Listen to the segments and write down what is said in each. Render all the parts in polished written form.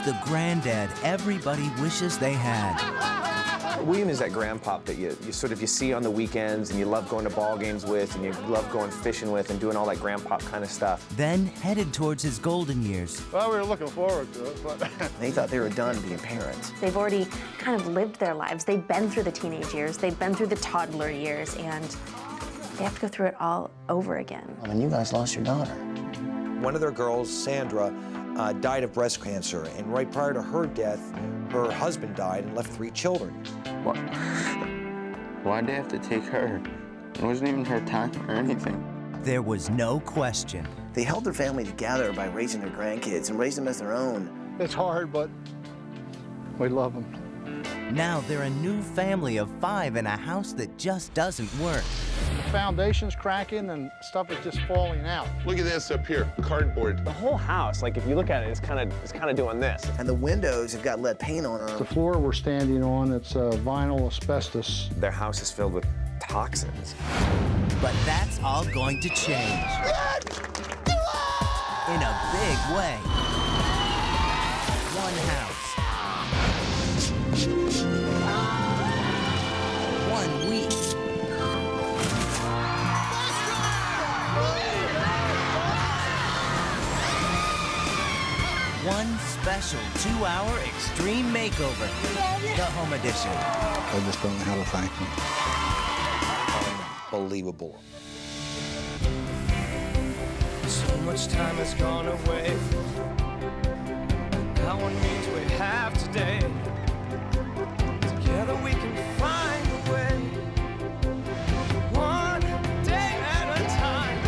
the granddad everybody wishes they had. William is that grandpop that you see on the weekends and you love going to ball games with and you love going fishing with and doing all that grandpop kind of stuff. Then headed towards his golden years. Well, we were looking forward to it, but... They thought they were done being parents. They've already kind of lived their lives. They've been through the teenage years. They've been through the toddler years, and they have to go through it all over again. I mean, you guys lost your daughter. One of their girls, Sandra, died of breast cancer, and right prior to her death, her husband died and left 3 children. What? Why'd they have to take her? It wasn't even her time or anything. There was no question. They held their family together by raising their grandkids and raised them as their own. It's hard, but we love them. Now they're a new family of 5 in a house that just doesn't work. The foundation's cracking and stuff is just falling out. Look at this up here, cardboard. The whole house, like if you look at it, it's kind of doing this. And the windows have got lead paint on them. The floor we're standing on, it's vinyl asbestos. Their house is filled with toxins. But that's all going to change. In a big way. One house. 1 week. One special 2-hour extreme makeover. The home edition. I just don't know how to thank them. Unbelievable. So much time has gone away. Now one means we have today. Together we can find a way. One day at a time.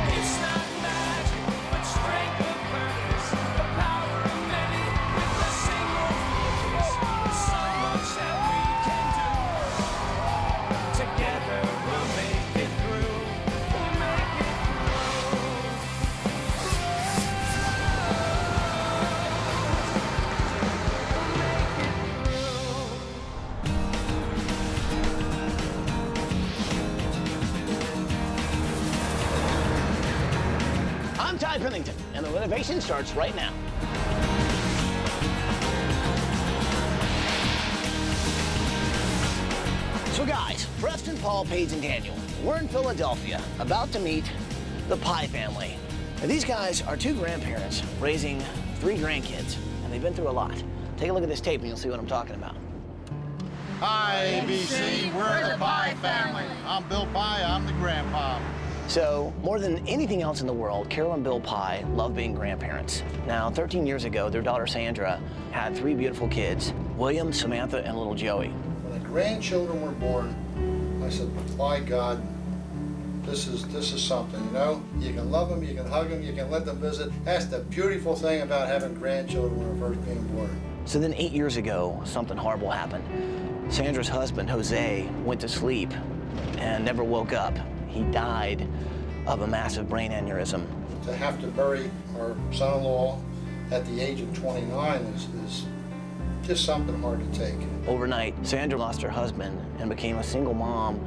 It's not magic, but strength of purpose. The power of many with a single focus. So much that we can do. Together we'll make it through. We'll make it I'm Pennington, and the renovation starts right now. So guys, Preston, Paul, Paige, and Daniel, we're in Philadelphia, about to meet the Pye family. Now, these guys are 2 grandparents raising 3 grandkids, and they've been through a lot. Take a look at this tape and you'll see what I'm talking about. Hi, ABC, we're the Pye family. I'm Bill Pye, I'm the grandpa. So, more than anything else in the world, Carole and Bill Pye love being grandparents. Now, 13 years ago, their daughter Sandra had 3 beautiful kids, William, Samantha, and little Joey. When the grandchildren were born, I said, my God, this is something, you know? You can love them, you can hug them, you can let them visit. That's the beautiful thing about having grandchildren when they're first being born. So then 8 years ago, something horrible happened. Sandra's husband, Jose, went to sleep and never woke up. He died of a massive brain aneurysm. To have to bury our son-in-law at the age of 29 is just something hard to take. Overnight, Sandra lost her husband and became a single mom,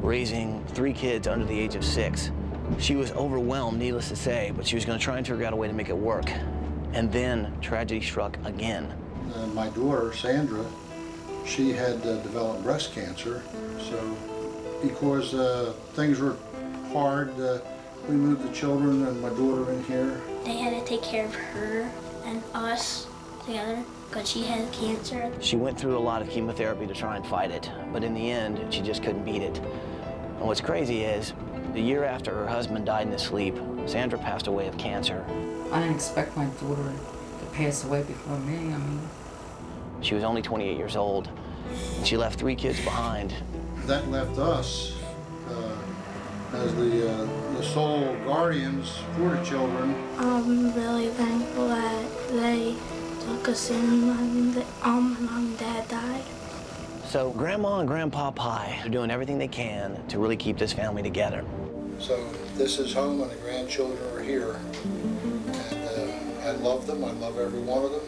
raising 3 kids under the age of 6. She was overwhelmed, needless to say, but she was going to try and figure out a way to make it work. And then tragedy struck again. My daughter, Sandra, she had developed breast cancer, so because things were hard, we moved the children and my daughter in here. They had to take care of her and us together because she had cancer. She went through a lot of chemotherapy to try and fight it, but in the end, she just couldn't beat it. And what's crazy is, the year after her husband died in his sleep, Sandra passed away of cancer. I didn't expect my daughter to pass away before me, I mean. She was only 28 years old, and she left 3 kids behind. That left us as the sole guardians for the children. I'm really thankful that they took us in when my mom and dad died. So Grandma and Grandpa Pye are doing everything they can to really keep this family together. So this is home and the grandchildren are here. And I love them, I love every one of them.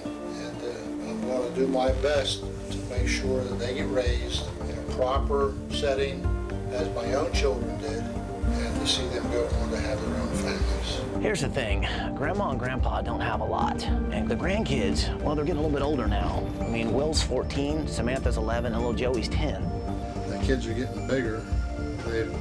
And I'm going to do my best to make sure that they get raised in a proper setting as my own children did. and to see them go on to have their own families. Here's the thing, Grandma and Grandpa don't have a lot. And the grandkids, well, they're getting a little bit older now. I mean, Will's 14, Samantha's 11, and little Joey's 10. The kids are getting bigger. They've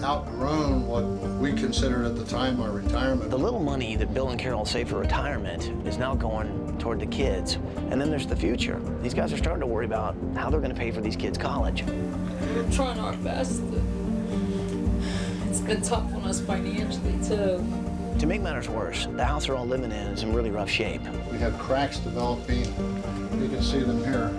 outgrown what we considered at the time our retirement. The little money that Bill and Carole save for retirement is now going toward the kids. And then there's the future. These guys are starting to worry about how they're going to pay for these kids' college. We're trying our best. It's been tough on us financially, too. To make matters worse, the house they're all living in is in really rough shape. We have cracks developing. You can see them here,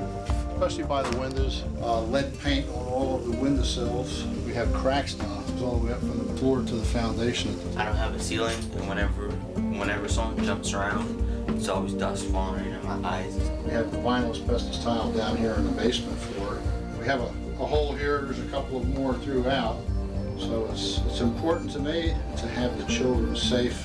especially by the windows. Lead paint on all of the windowsills. We have cracks now, all the way up from the floor to the foundation. I don't have a ceiling, and whenever someone jumps around, it's always dust falling in my eyes. We have vinyl asbestos tile down here in the basement floor. We have a hole here. There's a couple of more throughout. So it's important to me to have the children safe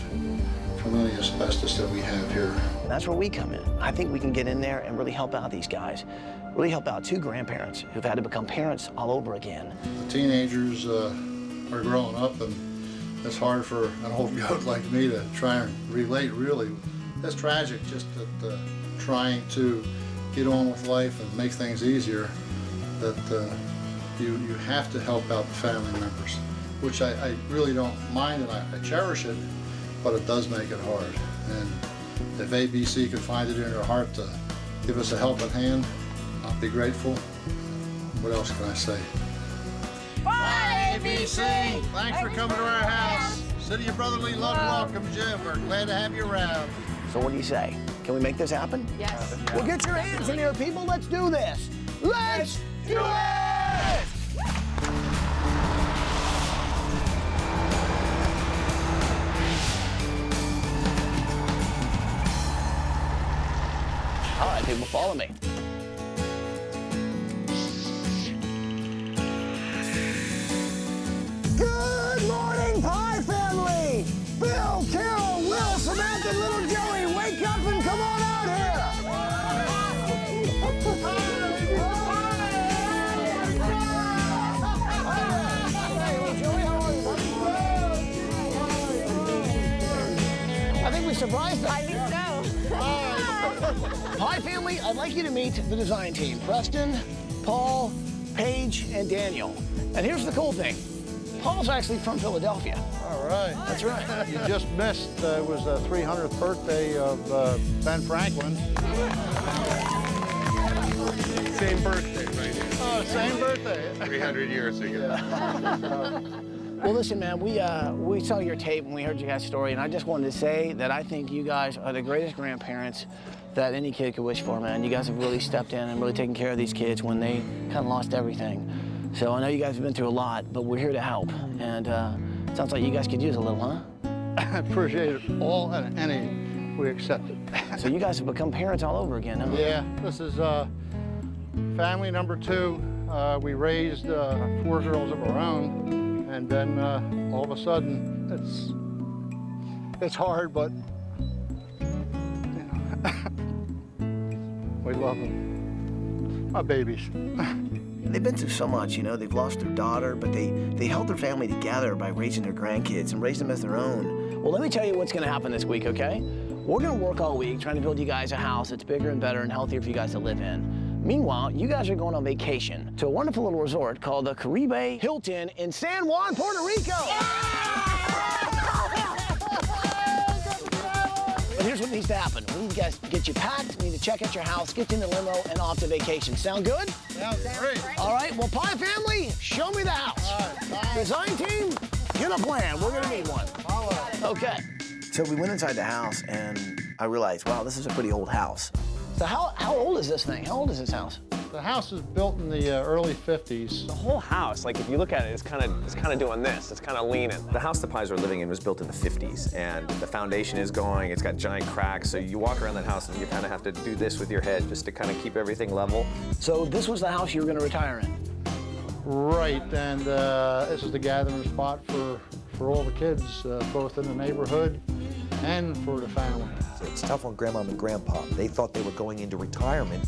from any asbestos that we have here. That's where we come in. I think we can get in there and really help out these guys. Really help out two grandparents who've had to become parents all over again. The teenagers are growing up, and it's hard for an old goat like me to try and relate, really. That's tragic, just that trying to get on with life and make things easier, that you have to help out the family members, which I really don't mind, and I cherish it, but it does make it hard. And if ABC can find it in their heart to give us a helping hand, I'll be grateful. What else can I say? Bye, ABC! Thanks for coming to our house. City of Brotherly Love welcomes you. We're glad to have you around. So what do you say? Can we make this happen? Yes. Well, get your hands in here, people. Let's do this. Let's do it! All right, people, follow me. Good morning, Pie family! Bill, Carole, Will, Samantha, and little Joey, wake up and come on out here! I think we surprised them. I think so. Pie family, I'd like you to meet the design team. Preston, Paul, Paige, and Daniel. And here's the cool thing. Paul's actually from Philadelphia. All right. That's right. You just missed, it was the 300th birthday of Ben Franklin. Same birthday, right? Oh, same birthday. 300 years ago. Well, listen, man, we saw your tape and we heard your guys' story, and I just wanted to say that I think you guys are the greatest grandparents that any kid could wish for, man. You guys have really stepped in and really taken care of these kids when they kind of lost everything. So I know you guys have been through a lot, but we're here to help. And it sounds like you guys could use a little, huh? I appreciate it. All and any, we accept it. So you guys have become parents all over again, huh? Yeah, this is family number 2. We raised 4 girls of our own, and then all of a sudden, it's hard, but you know, we love them. My babies. They've been through so much, you know. They've lost their daughter, but they held their family together by raising their grandkids and raised them as their own. Well, let me tell you what's going to happen this week, okay? We're going to work all week trying to build you guys a house that's bigger and better and healthier for you guys to live in. Meanwhile, you guys are going on vacation to a wonderful little resort called the Caribe Hilton in San Juan, Puerto Rico. But here's what needs to happen. We need to guys get you packed, we need to check out your house, get you in the limo, and off to vacation. Sound good? Sounds great. All right, well, Pie family, show me the house. All right, Design team, get a plan. We're gonna need one. Okay. So we went inside the house, and I realized, wow, this is a pretty old house. So how old is this thing? How old is this house? The house was built in the early 50s. The whole house, like if you look at it, it's kind of doing this. It's kind of leaning. The house the Pies are living in was built in the 50s, and the foundation is going. It's got giant cracks, so you walk around that house and you kind of have to do this with your head just to kind of keep everything level. So this was the house you were going to retire in? Right, and this is the gathering spot for all the kids, both in the neighborhood and for the family. It's tough on Grandma and Grandpa. They thought they were going into retirement,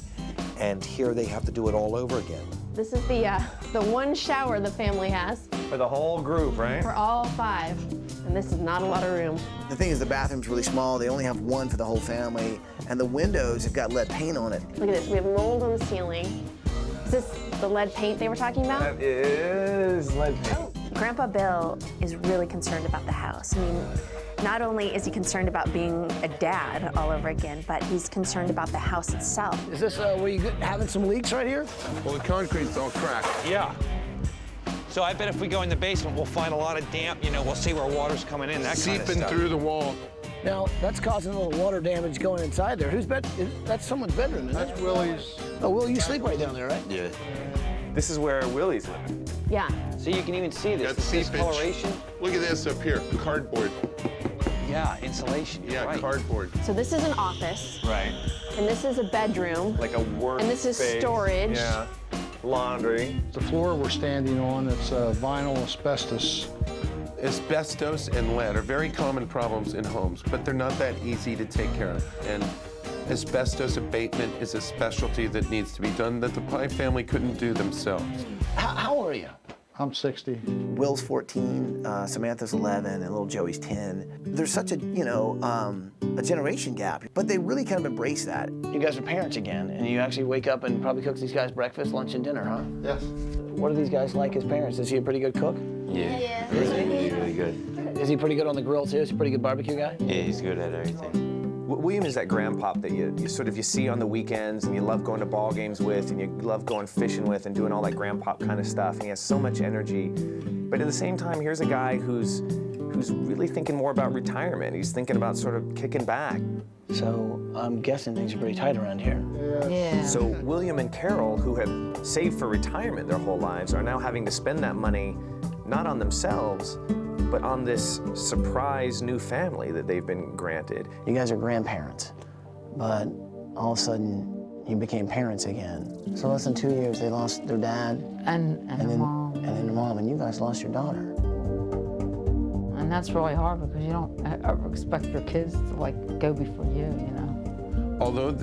and here they have to do it all over again. This is the one shower the family has. For the whole group, right? For all 5. And this is not a lot of room. The thing is, the bathroom's really small. They only have one for the whole family, and the windows have got lead paint on it. Look at this, we have mold on the ceiling. Is this the lead paint they were talking about? That is lead paint. Oh. Grandpa Bill is really concerned about the house. I mean, not only is he concerned about being a dad all over again, but he's concerned about the house itself. Is this where you having some leaks right here? Well, the concrete's all cracked. Yeah. So I bet if we go in the basement, we'll find a lot of damp, you know, we'll see where water's coming in, that kind of Seeping stuff. through the wall. Now, that's causing a little water damage going inside there. Whose bed? That's someone's bedroom, isn't it? That's Willie's. Oh, Will, you sleep right down there, right? Yeah. This is where Willie's living. Yeah. So you can even see this. Got This seepage. discoloration. Look at this up here, cardboard. Yeah, insulation. Yeah, right. cardboard. So this is an office. Right. And this is a bedroom. Like a work And this is space. storage. Yeah. Laundry. The floor we're standing on, it's vinyl asbestos. Asbestos and lead are very common problems in homes, but they're not that easy to take care of. And asbestos abatement is a specialty that needs to be done that the Pye family couldn't do themselves. How old are you? I'm 60. Will's 14, Samantha's 11, and little Joey's 10. There's such a, you know, a generation gap, but they really kind of embrace that. You guys are parents again, and you actually wake up and probably cook these guys breakfast, lunch, and dinner, huh? Yes. What are these guys like as parents? Is he a pretty good cook? Yeah. He's really good. Is he pretty good on the grill, too? Is he a pretty good barbecue guy? Yeah, he's good at everything. William is that grandpop that you sort of see on the weekends and you love going to ball games with and you love going fishing with and doing all that grandpop kind of stuff. And he has so much energy. But at the same time, here's a guy who's really thinking more about retirement. He's thinking about sort of kicking back. So I'm guessing things are pretty tight around here. Yeah. So William and Carole, who have saved for retirement their whole lives, are now having to spend that money not on themselves, but on this surprise new family that they've been granted. You guys are grandparents, but all of a sudden you became parents again. So less than 2 years, they lost their dad and then mom. And then their mom, and you guys lost your daughter. And that's really hard because you don't ever expect your kids to like go before you know. Although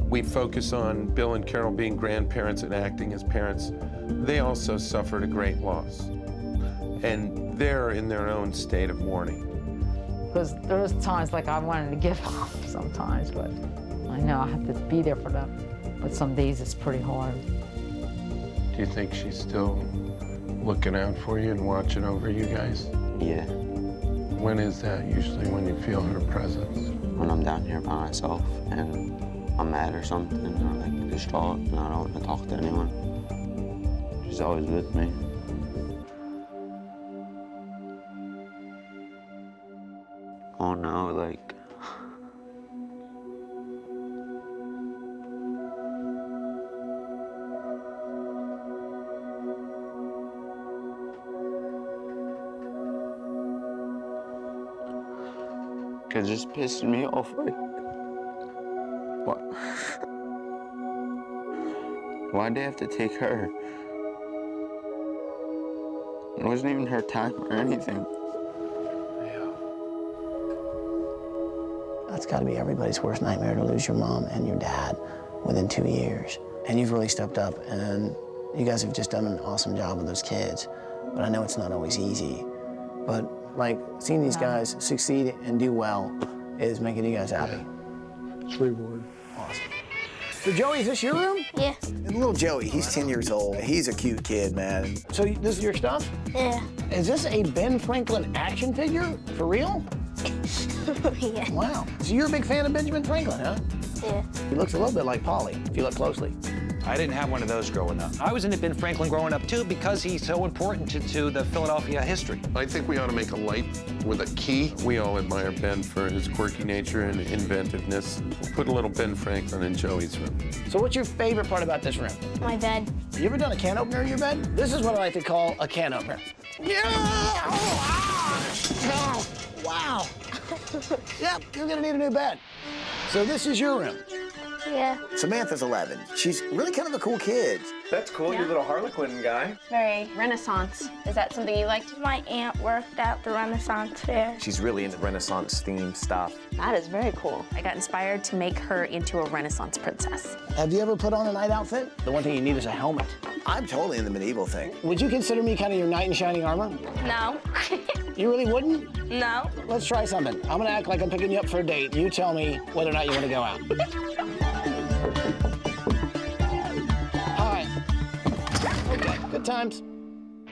we focus on Bill and Carole being grandparents and acting as parents, they also suffered a great loss. And they're in their own state of mourning. Because there was times like I wanted to give up sometimes, but I know I have to be there for them. But some days it's pretty hard. Do you think she's still looking out for you and watching over you guys? Yeah. When is that usually when you feel her presence? When I'm down here by myself and I'm mad or something, or like distraught and I don't want to talk to anyone. She's always with me. Oh no, like... It's just pissing me off, like... What? Why'd they have to take her? It wasn't even her time or anything. That's got to be everybody's worst nightmare, to lose your mom and your dad within 2 years. And you've really stepped up, and you guys have just done an awesome job with those kids. But I know it's not always easy. But, like, seeing these guys succeed and do well is making you guys happy. It's reward. Awesome. So, Joey, is this your room? Yeah. And little Joey, he's 10 years old. He's a cute kid, man. So, this is your stuff? Yeah. Is this a Ben Franklin action figure? For real? Yeah. Wow. So you're a big fan of Benjamin Franklin, huh? Yeah. He looks a little bit like Polly, if you look closely. I didn't have one of those growing up. I was into Ben Franklin growing up, too, because he's so important to the Philadelphia history. I think we ought to make a light with a key. We all admire Ben for his quirky nature and inventiveness. We'll put a little Ben Franklin in Joey's room. So what's your favorite part about this room? My bed. You ever done a can opener in your bed? This is what I like to call a can opener. Yeah! Oh, wow. Yep, you're gonna need a new bed. So this is your room. Yeah. Samantha's 11. She's really kind of a cool kid. That's cool, you little Harlequin guy. Very Renaissance. Is that something you liked? My aunt worked at the Renaissance fair. She's really into Renaissance themed stuff. That is very cool. I got inspired to make her into a Renaissance princess. Have you ever put on a night outfit? The one thing you need is a helmet. I'm totally in the medieval thing. Would you consider me kind of your knight in shining armor? No. You really wouldn't? No. Let's try something. I'm gonna act like I'm picking you up for a date. You tell me whether or not you want to go out. Hi. Okay, good times.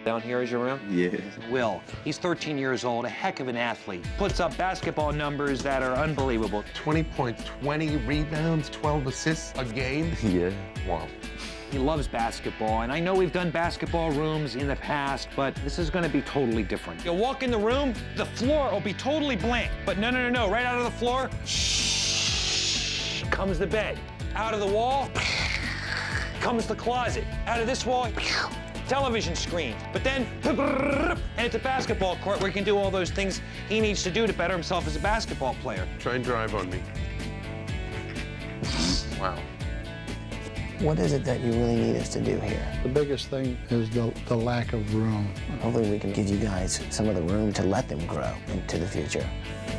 Down here is your room? Yeah. Will, he's 13 years old, a heck of an athlete. Puts up basketball numbers that are unbelievable. 20 points, 20 rebounds, 12 assists a game. Yeah. Wow. He loves basketball, and I know we've done basketball rooms in the past, but this is gonna be totally different. You'll walk in the room, the floor will be totally blank, but no, right out of the floor, shh, comes the bed. Out of the wall, comes the closet. Out of this wall, television screen. But then, and it's a basketball court where he can do all those things he needs to do to better himself as a basketball player. Try and drive on me. Wow. What is it that you really need us to do here? The biggest thing is the lack of room. Hopefully we can give you guys some of the room to let them grow into the future.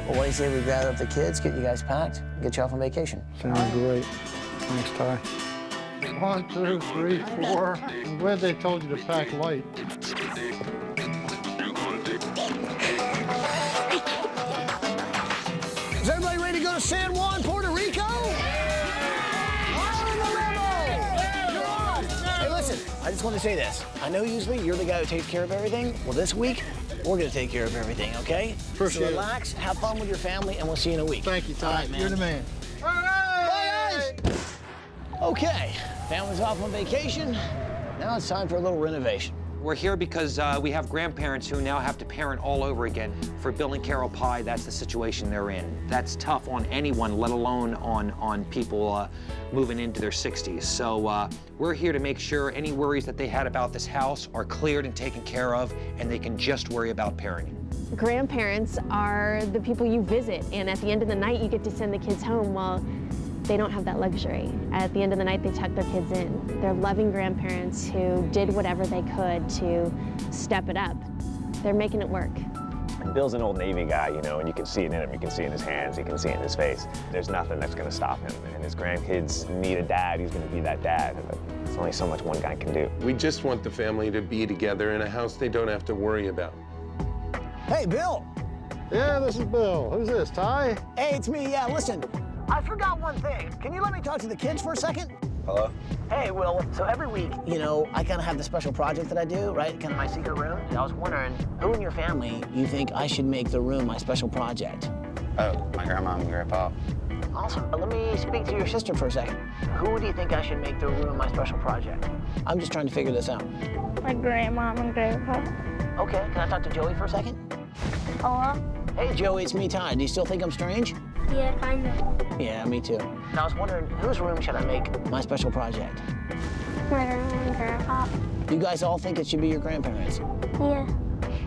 Well, what do you say we gather up the kids, get you guys packed, get you off on vacation? Sounds great. Thanks, Ty. 1, 2, 3, 4. I'm glad they told you to pack light. Is everybody ready to go to San Juan, Puerto Rico? I just want to say this. I know usually you're the guy who takes care of everything. Well, this week, we're going to take care of everything, okay? Appreciate so relax, have fun with your family, and we'll see you in a week. Thank you, Ty. All right, man. You're the man. Bye, guys. Okay, family's off on vacation. Now it's time for a little renovation. We're here because we have grandparents who now have to parent all over again. For Bill and Carole Pye, that's the situation they're in. That's tough on anyone, let alone on people moving into their 60s. So we're here to make sure any worries that they had about this house are cleared and taken care of, and they can just worry about parenting. Grandparents are the people you visit, and at the end of the night, you get to send the kids home. Well, they don't have that luxury. At the end of the night, they tuck their kids in. They're loving grandparents who did whatever they could to step it up. They're making it work. Bill's an old Navy guy, you know, and you can see it in him. You can see it in his hands. You can see it in his face. There's nothing that's going to stop him. And his grandkids need a dad. He's going to be that dad. But there's only so much one guy can do. We just want the family to be together in a house they don't have to worry about. Hey, Bill. Yeah, this is Bill. Who's this, Ty? Hey, it's me. Yeah, listen. I forgot one thing. Can you let me talk to the kids for a second? Hello? Hey, Will. So every week, you know, I kind of have the special project that I do, right? Kind of my secret room. And I was wondering, who in your family you think I should make the room my special project? Oh, my grandma and grandpa. Awesome. Let me speak to your sister for a second. Who do you think I should make the room my special project? I'm just trying to figure this out. My grandma and grandpa. Okay, can I talk to Joey for a second? Hello? Hey, Joey, it's me, Ty. Do you still think I'm strange? Yeah, kind of. Yeah, me too. And I was wondering, whose room should I make my special project? My grandma and grandpa. You guys all think it should be your grandparents? Yeah.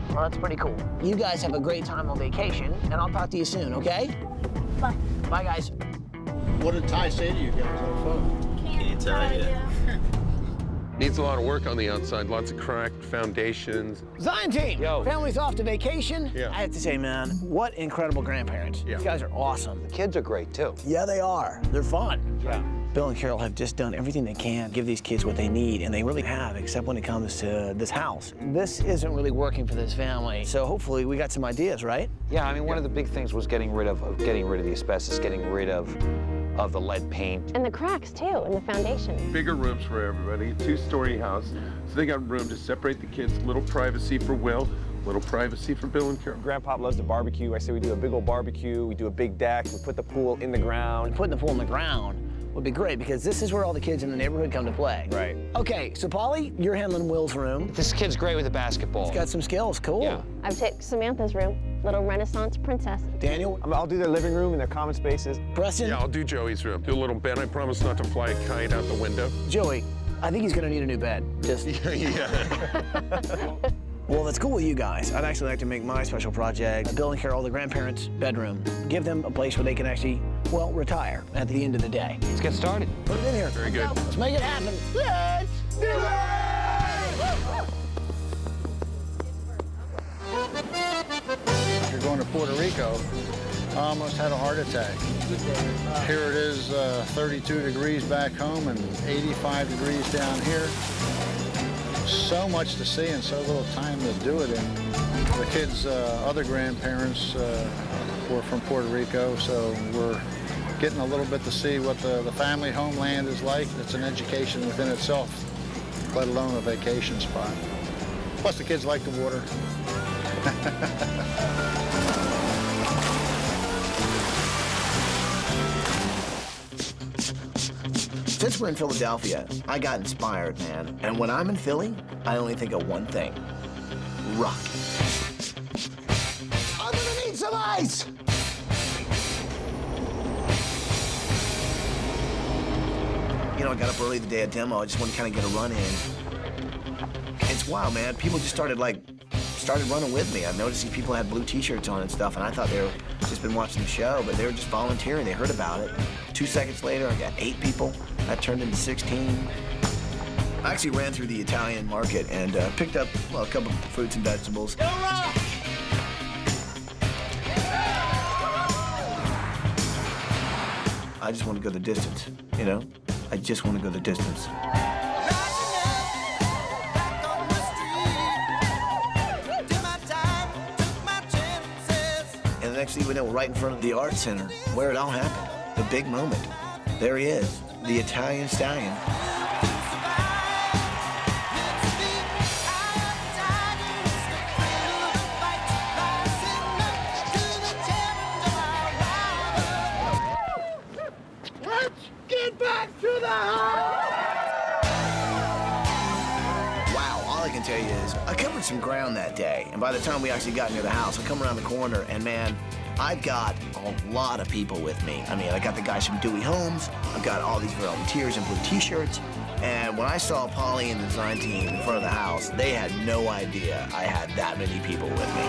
Well, that's pretty cool. You guys have a great time on vacation, and I'll talk to you soon, okay? Bye. Bye, guys. What did Ty say to you guys on the phone? Can't tell you. Needs a lot of work on the outside, lots of cracked foundations. Zion team, Yo. Family's off to vacation. Yeah. I have to say, man, what incredible grandparents. Yeah. These guys are awesome. The kids are great, too. Yeah, they are. They're fun. Yeah. Bill and Carole have just done everything they can, give these kids what they need, and they really have, except when it comes to this house. This isn't really working for this family, so hopefully we got some ideas, right? Yeah, I mean, one of the big things was getting rid of the asbestos, getting rid of the lead paint. And the cracks, too, in the foundation. Bigger rooms for everybody, a two-story house. So they got room to separate the kids, little privacy for Will, little privacy for Bill and Carole. Grandpa loves to barbecue. I say we do a big old barbecue. We do a big deck. We put the pool in the ground. Putting the pool in the ground would be great because this is where all the kids in the neighborhood come to play. Right. Okay, so Polly, you're handling Will's room. This kid's great with the basketball. He's got some skills, cool. Yeah. I've taken Samantha's room, little Renaissance princess. Daniel, I'll do their living room and their common spaces. Preston, Yeah, I'll do Joey's room. Do a little bed. I promise not to fly a kite out the window. Joey, I think he's gonna need a new bed. Just, Yeah. well, that's cool with you guys. I'd actually like to make my special project Bill and Carole, the grandparents' bedroom. Give them a place where they can actually well, retire at the end of the day. Let's get started. Put it in here. Very good. Let's make it happen. Let's do it! You're going to Puerto Rico, I almost had a heart attack. Here it is, 32 degrees back home and 85 degrees down here. So much to see and so little time to do it in. The kids' other grandparents were from Puerto Rico, so we're getting a little bit to see what the family homeland is like. It's an education within itself, let alone a vacation spot. Plus the kids like the water. Since we're in Philadelphia, I got inspired, man. And when I'm in Philly, I only think of one thing. Rock. I'm gonna need some ice! You know, I got up early the day of demo. I just wanted to kind of get a run in. It's wild, man. People just started running with me. I'm noticing people had blue T-shirts on and stuff, and I thought they were just been watching the show, but they were just volunteering. They heard about it. 2 seconds later, I got 8 people. That turned into 16. I actually ran through the Italian market and picked up, well, a couple of fruits and vegetables. I just want to go the distance, you know? I just want to go the distance. And the next thing we know, right in front of the art center, where it all happened, the big moment. There he is, the Italian stallion. Let's get back to the house! Wow, all I can tell you is I covered some ground that day, and by the time we actually got near the house, I come around the corner, and man, I've got a lot of people with me. I mean, I got the guys from Dewey Homes, I've got all these volunteers in blue T-shirts, and when I saw Polly and the design team in front of the house, they had no idea I had that many people with me.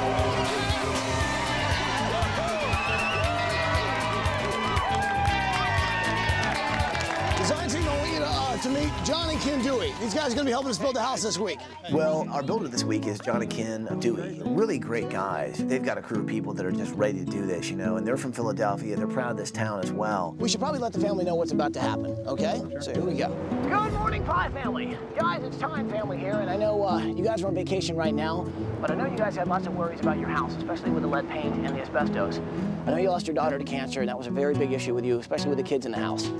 Design team, I want you to meet John and Ken Dewey. These guys are going to be helping us build the house this week. Well, our builder this week is John and Ken Dewey. Really great guys. They've got a crew of people that are just ready to do this, you know, and they're from Philadelphia. They're proud of this town as well. We should probably let the family know what's about to happen, okay? So here we go. Good morning, Pie family. Guys, it's Time family here, and I know you guys are on vacation right now, but I know you guys had lots of worries about your house, especially with the lead paint and the asbestos. I know you lost your daughter to cancer, and that was a very big issue with you, especially with the kids in the house.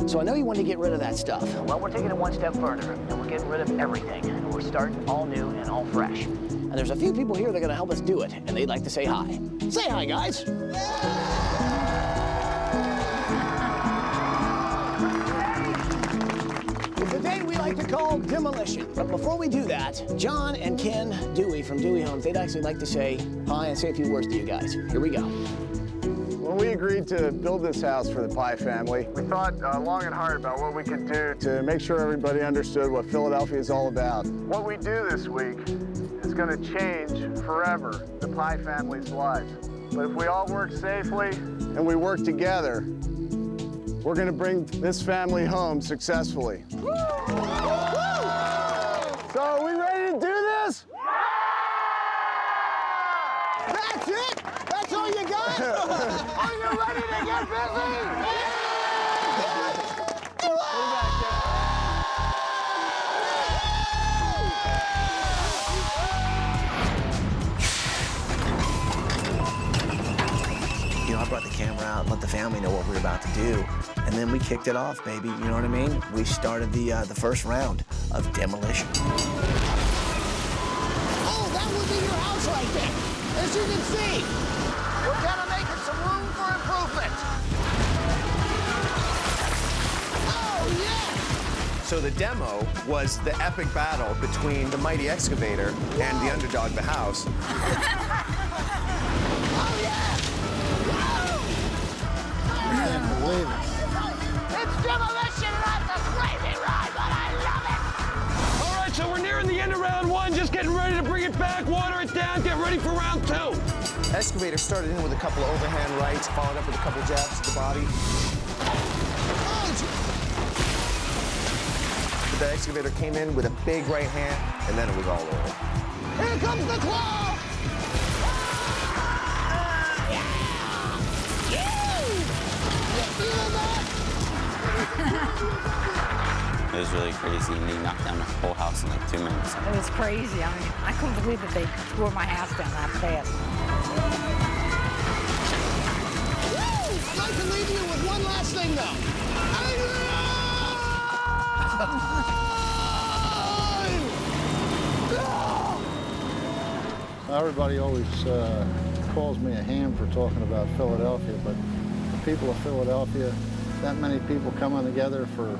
So I know you wanted to get rid of that stuff. Well, we're taking it one step further, and we're getting rid of everything. And we're starting all new and all fresh. And there's a few people here that are gonna help us do it, and they'd like to say hi. Say hi, guys. It's a day we like to call Demolition. But before we do that, John and Ken Dewey from Dewey Homes, they'd actually like to say hi and say a few words to you guys. Here we go. When we agreed to build this house for the Pie family, we thought long and hard about what we could do to make sure everybody understood what Philadelphia is all about. What we do this week is going to change forever the Pie family's lives. But if we all work safely and we work together, we're going to bring this family home successfully. So are we ready to do this? That's it? That's all you got? Are you ready to get busy? You know, I brought the camera out and let the family know what we were about to do. And then we kicked it off, baby. You know what I mean? We started the first round of Demolition. Oh, that would be your house right there. As you can see, we're kind of making some room for improvement. Oh, yeah! So the demo was the epic battle between the mighty excavator and the underdog, the house. Oh, yeah! I can't believe it. It's Demolition, and that's a crazy ride, but I love it! All right, so we're nearing the end of round one, just getting ready to bring it back, water it down, get ready for round two. Excavator started in with a couple of overhand rights, followed up with a couple of jabs to the body. The excavator came in with a big right hand, and then it was all over. Here comes the claw! It was really crazy, and he knocked down the whole house in like 2 minutes. It was crazy. I mean, I couldn't believe that they tore my house down that fast. I'd like to leave you with one last thing, though. Everybody always calls me a ham for talking about Philadelphia, but the people of Philadelphia, that many people coming together for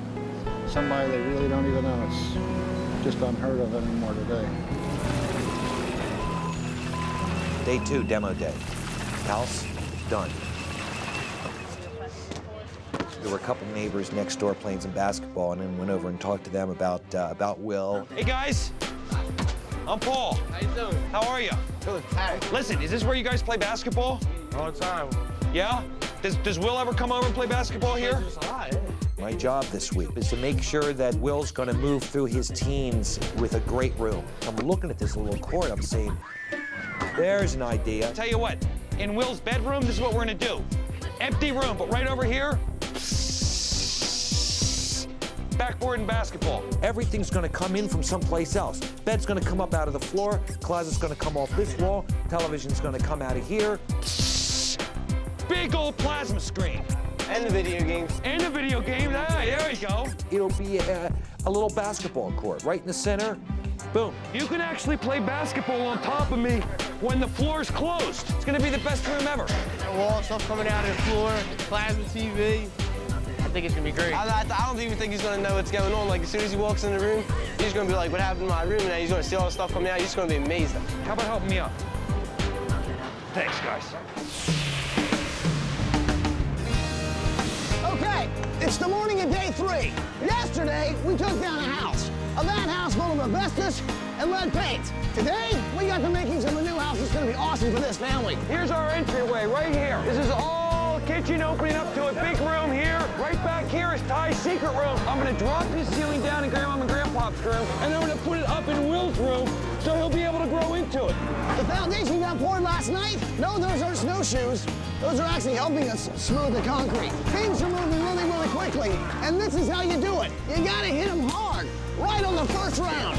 somebody they really don't even know, it's just unheard of anymore today. Day 2, demo day. House, done. There were a couple neighbors next door playing some basketball, and then went over and talked to them about Will. Hey guys, I'm Paul. How you doing? How are you? Good. Hey. Listen, is this where you guys play basketball? All the time. Yeah? Does Will ever come over and play basketball here? My job this week is to make sure that Will's going to move through his teens with a great room. I'm looking at this little court, I'm saying, there's an idea. Tell you what, in Will's bedroom, this is what we're gonna do. Empty room, but right over here, backboard and basketball. Everything's gonna come in from someplace else. Bed's gonna come up out of the floor, closet's gonna come off this wall, television's gonna come out of here. Big old plasma screen. And the video games. And the video game, there we go. It'll be a little basketball court right in the center. Boom. You can actually play basketball on top of me when the floor's closed. It's gonna be the best room ever. Wall stuff coming out of the floor, plasma TV. I think it's gonna be great. I don't even think he's gonna know what's going on. Like, as soon as he walks in the room, he's gonna be like, what happened in my room? And then he's gonna see all the stuff coming out. He's just gonna be amazed. How about helping me out? Thanks, guys. Okay, it's the morning of day 3. Yesterday, we took down a house. A bad house full of asbestos and lead paint. Today, we got the makings of a new house that's gonna be awesome for this family. Here's our entryway right here. This is all kitchen opening up to a big room here. Right back here is Ty's secret room. I'm gonna drop his ceiling down in Grandma and Grandpa's room, and I'm gonna put it up in Will's room so he'll be able to grow into it. The foundation got poured last night. No, those aren't snowshoes. Those are actually helping us smooth the concrete. Things are moving really, really quickly, and this is how you do it. You gotta hit them hard, right on the first round.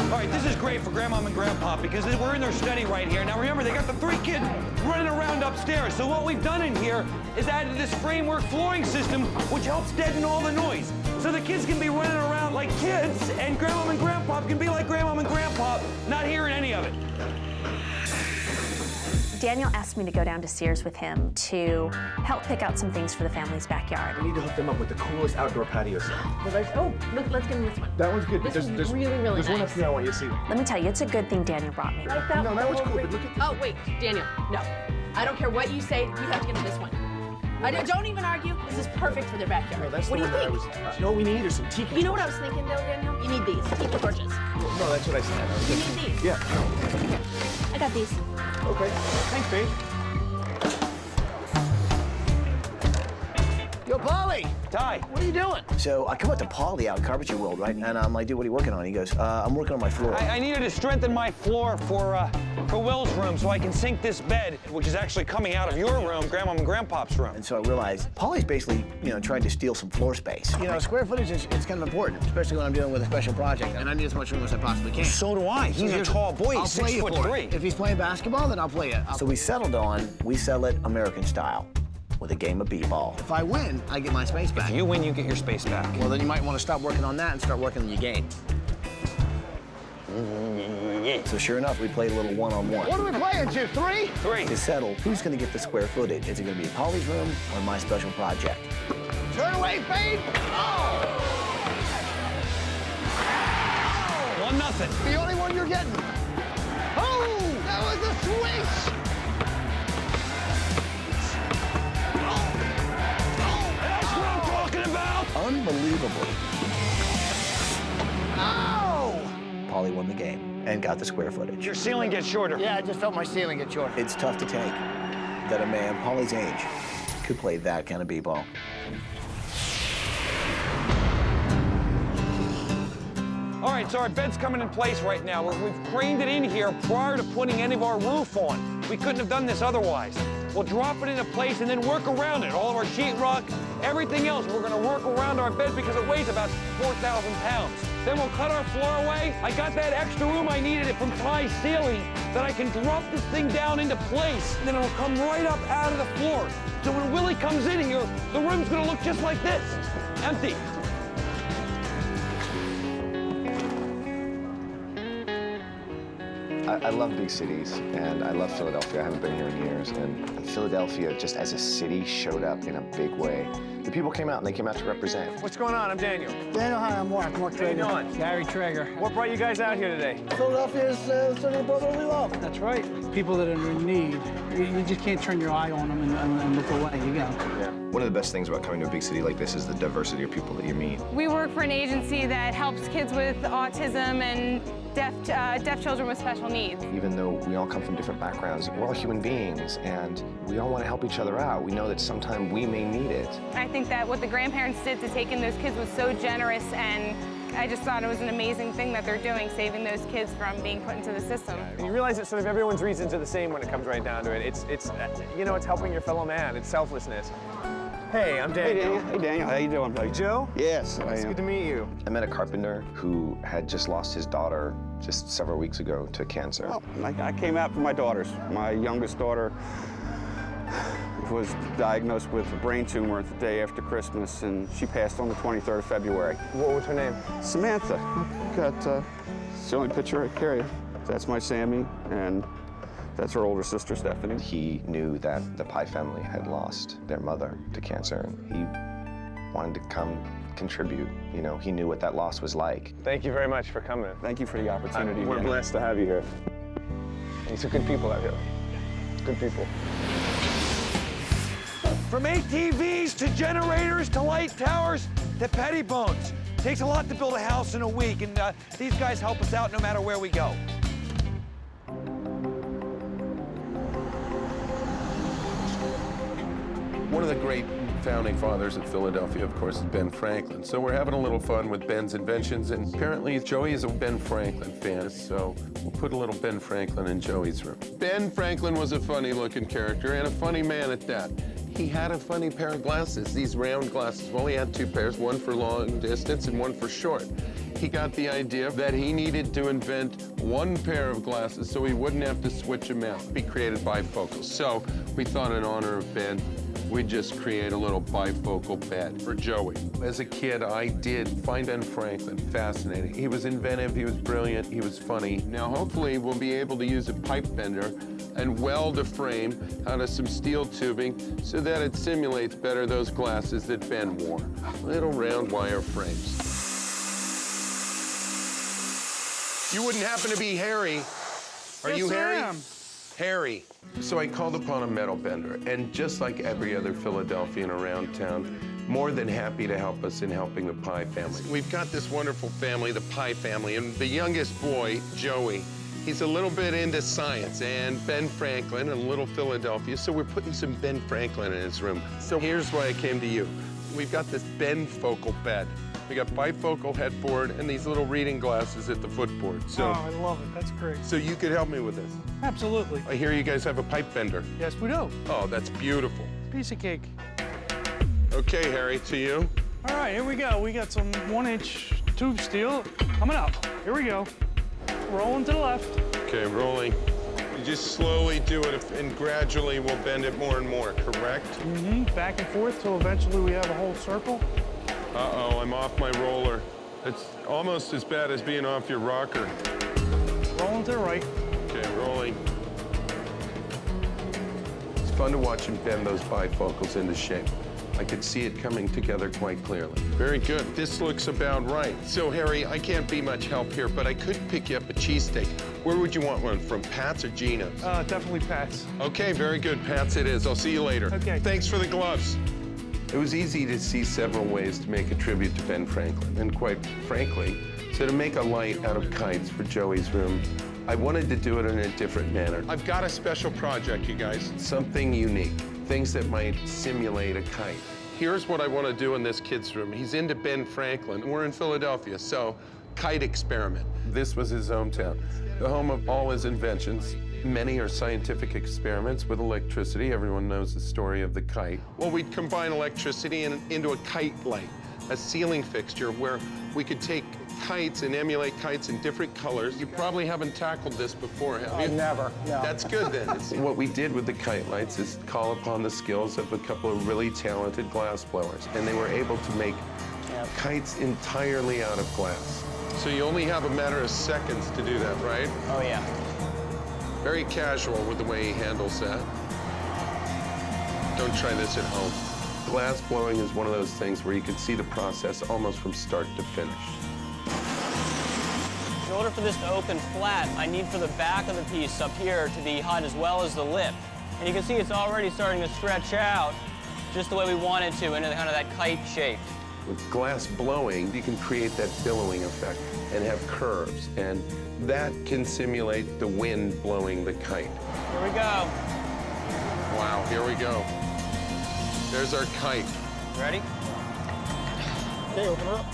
All right, this is great for Grandma and Grandpa because we're in their study right here. Now remember, they got the 3 kids running around upstairs. So what we've done in here is added this framework flooring system, which helps deaden all the noise. So the kids can be running around like kids, and Grandma and Grandpa can be like Grandma and Grandpa, not hearing any of it. Daniel asked me to go down to Sears with him to help pick out some things for the family's backyard. We need to hook them up with the coolest outdoor patio set. Oh, look, let's give him this one. That one's good. This There's one's really, really There's one up nice. here I want you to see. Let me tell you, it's a good thing Daniel brought me. Like that? No, that one's cool, but look at this. Oh, wait, Daniel, no. I don't care what you say, you have to get him this one. Don't even argue. This is perfect for their backyard. No, that's what do the you one think? that I was. You know what we need are some tiki. You know what I was thinking, though, Daniel? You need these. Tiki torches. No, that's what I said. You need these. Yeah. I got these. Okay. Thanks, babe. Yo, Polly. Ty. What are you doing? So I come up to Paulie out in Carpentry World, right? And I'm like, dude, what are you working on? He goes, I'm working on my floor. I needed to strengthen my floor for Will's room so I can sink this bed, which is actually coming out of your room, Grandma and Grandpa's room. And so I realized Paulie's basically, trying to steal some floor space. Square footage is kind of important, especially when I'm dealing with a special project. And I need as much room as I possibly can. So do I. He's a tall boy. He's 6'3". If he's playing basketball, then I'll play it. So we settled on, we sell it American style with a game of b-ball. If I win, I get my space back. If you win, you get your space back. Well, then you might want to stop working on that and start working on your game. So sure enough, we played a little one-on-one. What are we playing to, 3? 3. To settle, who's going to get the square footage? Is it going to be Paulie's room or my special project? Turn away, fade. Oh! 1-0. The only one you're getting. Oh, that was a switch. That's round unbelievably. Oh! Paulie won the game and got the square footage. Your ceiling gets shorter. Yeah, I just felt my ceiling get shorter. It's tough to take that a man Paulie's age could play that kind of b-ball. All right, so our bed's coming in place right now. We've craned it in here prior to putting any of our roof on. We couldn't have done this otherwise. We'll drop it into place and then work around it. All of our sheetrock, everything else, we're gonna work around our bed because it weighs about 4,000 pounds. Then we'll cut our floor away. I got that extra room I needed it from Ty's ceiling that I can drop this thing down into place. And then it'll come right up out of the floor. So when Willie comes in here, the room's gonna look just like this, empty. I love big cities, and I love Philadelphia. I haven't been here in years, and Philadelphia, just as a city, showed up in a big way. The people came out, and they came out to represent. What's going on? I'm Daniel. Daniel, hi, I'm Mark Traeger. How you doing? Gary Traeger. What brought you guys out here today? Philadelphia is the city of brotherly love. That's right. People that are in need, you just can't turn your eye on them and look away. You go. Yeah. One of the best things about coming to a big city like this is the diversity of people that you meet. We work for an agency that helps kids with autism and deaf children with special needs. Even though we all come from different backgrounds, we're all human beings, and we all want to help each other out. We know that sometime we may need it. I think that what the grandparents did to take in those kids was so generous, and I just thought it was an amazing thing that they're doing, saving those kids from being put into the system. You realize that sort of everyone's reasons are the same when it comes right down to it. It's you know, it's helping your fellow man. It's selflessness. Hey, I'm Daniel. Hey, Daniel. How you doing, buddy? Joe? Yes, It's good to meet you. I met a carpenter who had just lost his daughter just several weeks ago to cancer. Well, I came out for my daughters. My youngest daughter was diagnosed with a brain tumor the day after Christmas, and she passed on the 23rd of February. What was her name? Samantha. Got the only picture I carry. That's my Sammy, and that's her older sister, Stephanie. He knew that the Pye family had lost their mother to cancer, and he wanted to come contribute. You know, he knew what that loss was like. Thank you very much for coming. Thank you for the opportunity. We're blessed to have you here. These are good people out here. Good people. From ATVs to generators to light towers to petty bones. Takes a lot to build a house in a week, and these guys help us out no matter where we go. One of the great founding fathers of Philadelphia, of course, is Ben Franklin. So we're having a little fun with Ben's inventions, and apparently Joey is a Ben Franklin fan, so we'll put a little Ben Franklin in Joey's room. Ben Franklin was a funny-looking character, and a funny man at that. He had a funny pair of glasses, these round glasses. Well, he had two pairs, one for long distance and one for short. He got the idea that he needed to invent one pair of glasses so he wouldn't have to switch them out, be created bifocals. So we thought in honor of Ben, we'd just create a little bifocal bed for Joey. As a kid, I did find Ben Franklin fascinating. He was inventive, he was brilliant, he was funny. Now, hopefully, we'll be able to use a pipe bender and weld a frame out of some steel tubing so that it simulates better those glasses that Ben wore. Little round wire frames. You wouldn't happen to be Harry. Are you Harry? I am. Harry. So I called upon a metal bender, and just like every other Philadelphian around town, more than happy to help us in helping the Pye family. We've got this wonderful family, the Pye family, and the youngest boy, Joey, he's a little bit into science, and Ben Franklin and Little Philadelphia, so we're putting some Ben Franklin in his room. So here's why I came to you. We've got this Ben-focal bed. We got bifocal headboard and these little reading glasses at the footboard. So, I love it. That's great. so you could help me with this. Absolutely. I hear you guys have a pipe bender. Yes, we do. Oh, that's beautiful. Piece of cake. Okay, Harry, to you. All right, here we go. We got some 1-inch tube steel coming up. Here we go. Rolling to the left. Okay, rolling. You just slowly do it, and gradually we'll bend it more and more, correct? Mm-hmm. Back and forth till eventually we have a whole circle. Uh-oh, I'm off my roller. It's almost as bad as being off your rocker. Rolling to the right. Okay, rolling. It's fun to watch him bend those bifocals into shape. I could see it coming together quite clearly. Very good. This looks about right. So, Harry, I can't be much help here, but I could pick you up a cheesesteak. Where would you want one, from Pat's or Gino's? Definitely Pat's. Okay, very good. Pat's it is. I'll see you later. Okay. Thanks for the gloves. It was easy to see several ways to make a tribute to Ben Franklin, and quite frankly, so to make a light out of kites for Joey's room, I wanted to do it in a different manner. I've got a special project, you guys. Something unique, things that might simulate a kite. Here's what I want to do in this kid's room. He's into Ben Franklin. We're in Philadelphia, so kite experiment. This was his hometown, the home of all his inventions. Many are scientific experiments with electricity. Everyone knows the story of the kite. Well, we'd combine electricity into a kite light, a ceiling fixture where we could take kites and emulate kites in different colors. You probably haven't tackled this before, have you? Never, no. That's good then. What we did with the kite lights is call upon the skills of a couple of really talented glass blowers, and they were able to make kites entirely out of glass. So you only have a matter of seconds to do that, right? Oh, yeah. Very casual with the way he handles that. Don't try this at home. Glass blowing is one of those things where you can see the process almost from start to finish. In order for this to open flat, I need for the back of the piece up here to be hot as well as the lip. And you can see it's already starting to stretch out just the way we want it to, into kind of that kite shape. With glass blowing, you can create that billowing effect and have curves, and that can simulate the wind blowing the kite. Here we go. Wow, here we go. There's our kite. Ready? Okay, open her up.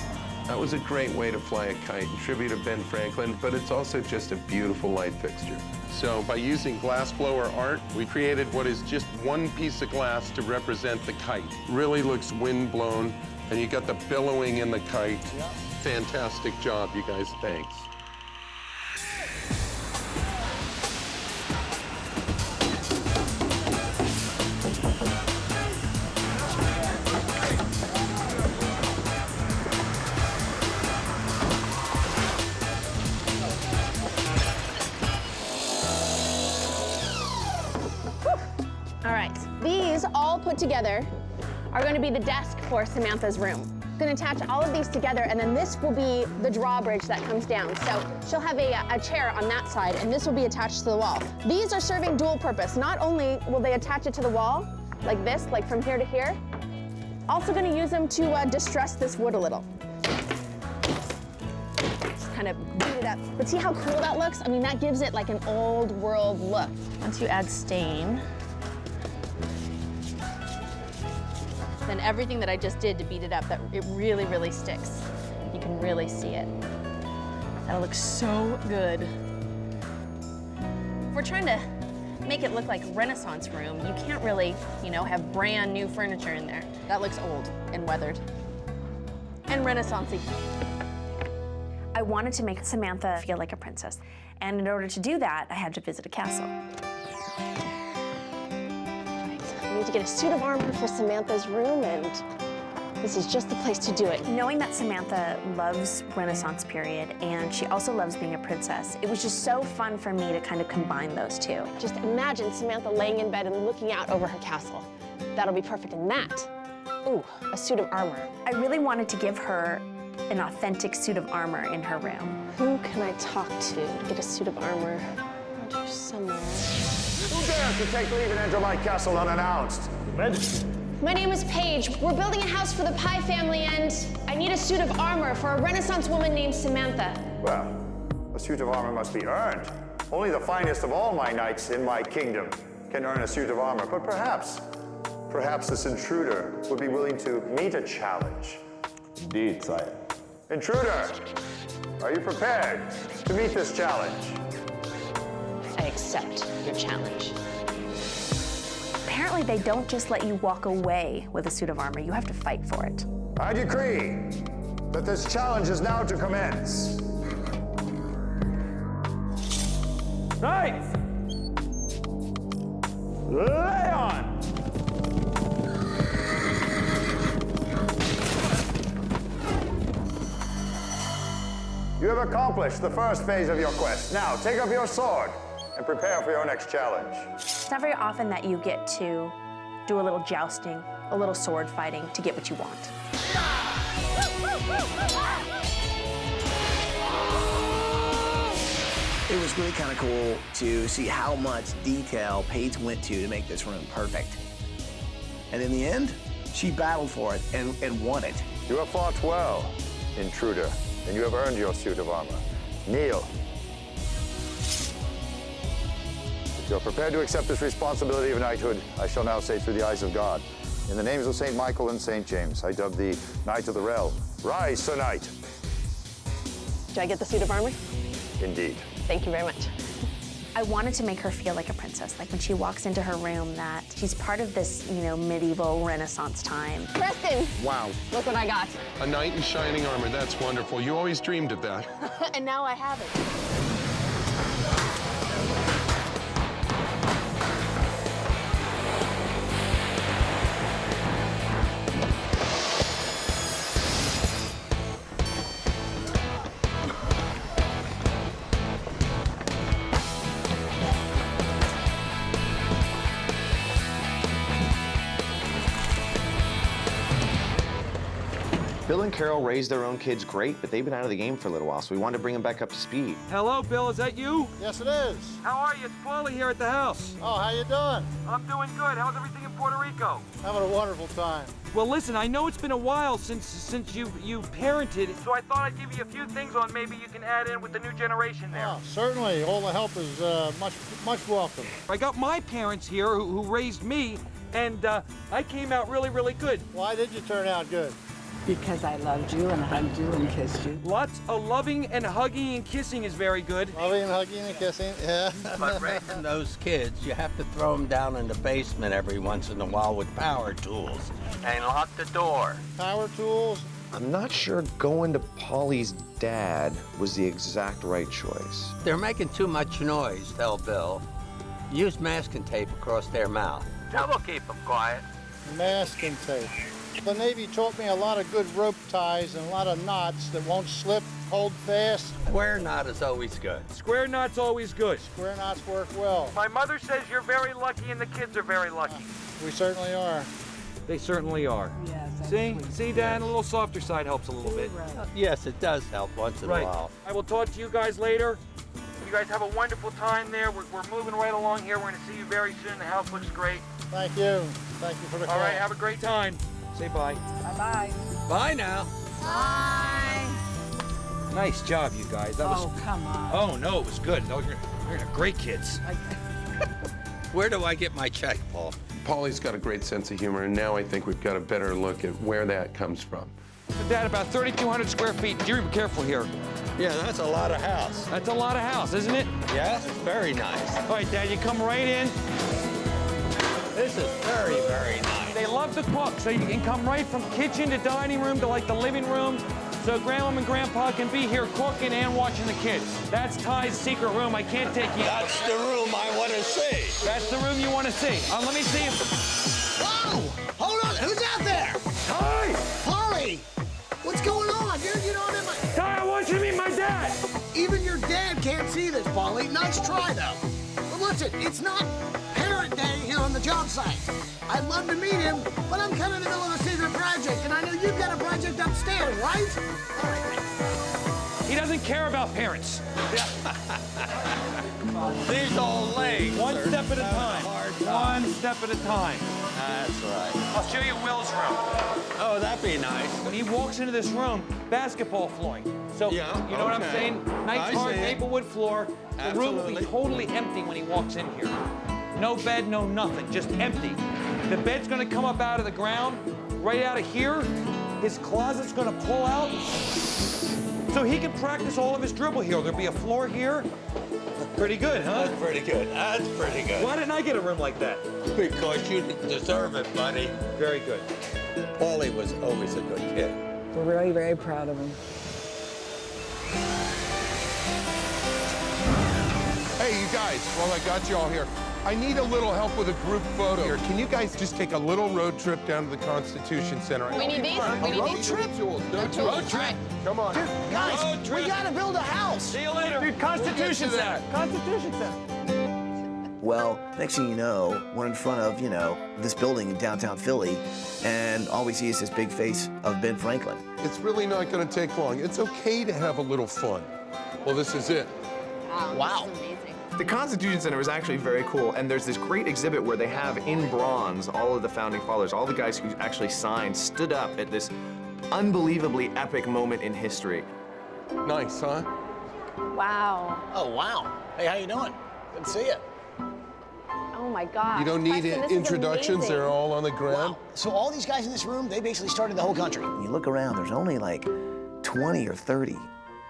That was a great way to fly a kite in tribute to Ben Franklin, but it's also just a beautiful light fixture. So by using glass blower art, we created what is just one piece of glass to represent the kite. Really looks wind blown, and you got the billowing in the kite. Yep. Fantastic job, you guys, thanks. All right, these all put together are going to be the desk for Samantha's room. I'm going to attach all of these together, and then this will be the drawbridge that comes down. So she'll have a chair on that side, and this will be attached to the wall. These are serving dual purpose. Not only will they attach it to the wall, like this, like from here to here, also going to use them to distress this wood a little. Just kind of beat it up. But see how cool that looks? I mean, that gives it like an old world look. Once you add stain, then everything that I just did to beat it up, that it really, really sticks. You can really see it. That'll look so good. If we're trying to make it look like a Renaissance room, you can't really, have brand new furniture in there. That looks old and weathered and Renaissance-y. I wanted to make Samantha feel like a princess. And in order to do that, I had to visit a castle. I need to get a suit of armor for Samantha's room, and this is just the place to do it. Knowing that Samantha loves Renaissance period, and she also loves being a princess, it was just so fun for me to kind of combine those two. Just imagine Samantha laying in bed and looking out over her castle. That'll be perfect in that. Ooh, a suit of armor. I really wanted to give her an authentic suit of armor in her room. Who can I talk to get a suit of armor? Around here somewhere. Who dares to take leave and enter my castle unannounced? My name is Paige. We're building a house for the Pye family, and I need a suit of armor for a Renaissance woman named Samantha. Well, a suit of armor must be earned. Only the finest of all my knights in my kingdom can earn a suit of armor, but perhaps this intruder would be willing to meet a challenge. Indeed, sire. Intruder, are you prepared to meet this challenge? I accept your challenge. Apparently, they don't just let you walk away with a suit of armor. You have to fight for it. I decree that this challenge is now to commence. Knights! Lay on! You have accomplished the first phase of your quest. Now, take up your sword and prepare for your next challenge. It's not very often that you get to do a little jousting, a little sword fighting to get what you want. It was really kind of cool to see how much detail Paige went to make this room perfect. And in the end, She battled for it and won it. You have fought well, intruder, and you have earned your suit of armor. Kneel. If you're prepared to accept this responsibility of knighthood, I shall now say through the eyes of God, in the names of St. Michael and St. James, I dub thee Knight of the Realm. Rise, Sir Knight. Do I get the suit of armor? Indeed. Thank you very much. I wanted to make her feel like a princess, like when she walks into her room, that she's part of this, you know, medieval Renaissance time. Preston, Wow. look what I got. A knight in shining armor. That's wonderful. You always dreamed of that. And now I have it. Bill and Carole raised their own kids great, but they've been out of the game for a little while, so we wanted to bring them back up to speed. Hello, Bill, is that you? Yes, it is. How are you? It's Paulie here at the house. Oh, how you doing? I'm doing good. How's everything in Puerto Rico? Having a wonderful time. Well, listen, I know it's been a while since you parented, so I thought I'd give you a few things on maybe you can add in with the new generation there. Oh, certainly. All the help is much welcome. I got my parents here who raised me, and I came out really, really good. Why did you turn out good? Because I loved you and hugged you and kissed you. Lots of loving and hugging and kissing is very good. Loving and hugging and kissing, yeah. But raising those kids, you have to throw them down in the basement every once in a while with power tools and lock the door. Power tools? I'm not sure going to Paulie's dad was the exact right choice. They're making too much noise, tell Bill. Use masking tape across their mouth. That will keep them quiet. Masking tape. The Navy taught me a lot of good rope ties and a lot of knots that won't slip, hold fast. Square knot is always good. Square knot's always good. Square knots work well. My mother says you're very lucky and the kids are very lucky. We certainly are. They certainly are. Yes. See, Dan, a little softer side helps a little bit. Yes, it does help once in a while. I will talk to you guys later. You guys have a wonderful time there. We're moving right along here. We're going to see you very soon. The house looks great. Thank you. Thank you for the call. All right, have a great time. Say bye. Bye-bye. Bye now. Bye. Nice job, you guys. That was. Oh, come on. Oh, no, it was good. No, you're great kids. Where do I get my check, Paul? Paulie's got a great sense of humor, and now I think we've got a better look at where that comes from. Dad, about 3,200 square feet. You're careful here. Yeah, that's a lot of house. That's a lot of house, isn't it? Yes, very nice. All right, Dad, you come right in. This is very, very nice. They love to cook, so you can come right from kitchen to dining room to like the living room. So Grandma and Grandpa can be here cooking and watching the kids. That's Ty's secret room. I can't take you. That's the room I want to see. That's the room you want to see. Let me see him. Whoa! Hold on, who's out there? Ty! Polly! What's going on, dude? You know what I mean? Ty, I want you to meet my dad! Even your dad can't see this, Polly. Nice try, though. But listen, it's not Parent Day here on the job site. I'd love to meet him, but I'm kind of in the middle of a secret project, and I know you've got a project upstairs, right? All right. He doesn't care about parents. These old legs. One step at a time. One step at a time. That's right. I'll show you Will's room. Oh, that'd be nice. When he walks into this room, basketball flooring. So, Yeah, you know what I'm okay. saying? Nice I hard see it. maplewood floor. The room will be Absolutely. totally empty when he walks in here. No bed, no nothing, just empty. The bed's gonna come up out of the ground, right out of here. His closet's gonna pull out. So he can practice all of his dribble here. There'll be a floor here. Pretty good, huh? That's pretty good. That's pretty good. Why didn't I get a room like that? Because you deserve it, buddy. Very good. Paulie was always a good kid. We're very, very proud of him. Hey, you guys, while I got you all here, I need a little help with a group photo here. Can you guys just take a little road trip down to the Constitution Center? We need these? We need these? Trip? No tools. Road trip. Come on. Dude, guys, Road trip. we gotta build a house. See you later. Dude, Constitution Center. Constitution Center. Well, next thing you know, we're in front of, this building in downtown Philly, and all we see is this big face of Ben Franklin. It's really not going to take long. It's okay to have a little fun. Well, this is it. Wow. The Constitution Center is actually very cool, and there's this great exhibit where they have in bronze all of the founding fathers, all the guys who actually signed, stood up at this unbelievably epic moment in history. Nice, huh? Wow. Oh, wow. Hey, how you doing? Good to see you. Oh my gosh. You don't need Preston, this is introductions, amazing. they're all on the ground. Wow. So all these guys in this room, they basically started the whole country. You look around, there's only like 20 or 30,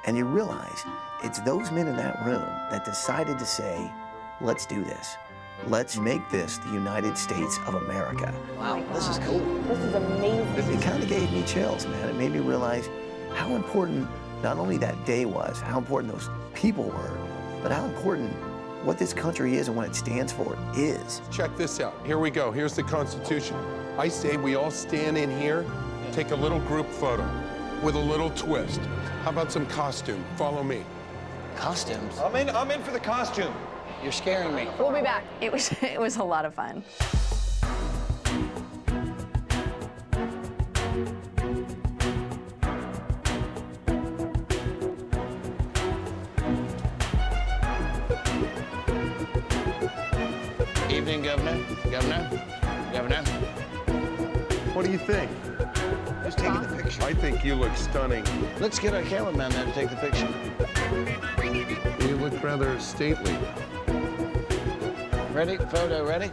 and you realize it's those men in that room that decided to say, let's do this. Let's make this the United States of America. Wow, this is cool. This is amazing. It kind of gave me chills, man. It made me realize how important not only that day was, how important those people were, but how important what this country is and what it stands for is. Check this out. Here we go. Here's the Constitution. I say we all stand in here, take a little group photo with a little twist. How about some costume? Follow me. Costumes? I'm in for the costume. You're scaring me. We'll be back. It was a lot of fun. Evening, Governor. Governor. What do you think? Who's taking the picture? I think you look stunning. Let's get our cameraman there to take the picture. You look rather stately. Ready? Photo ready?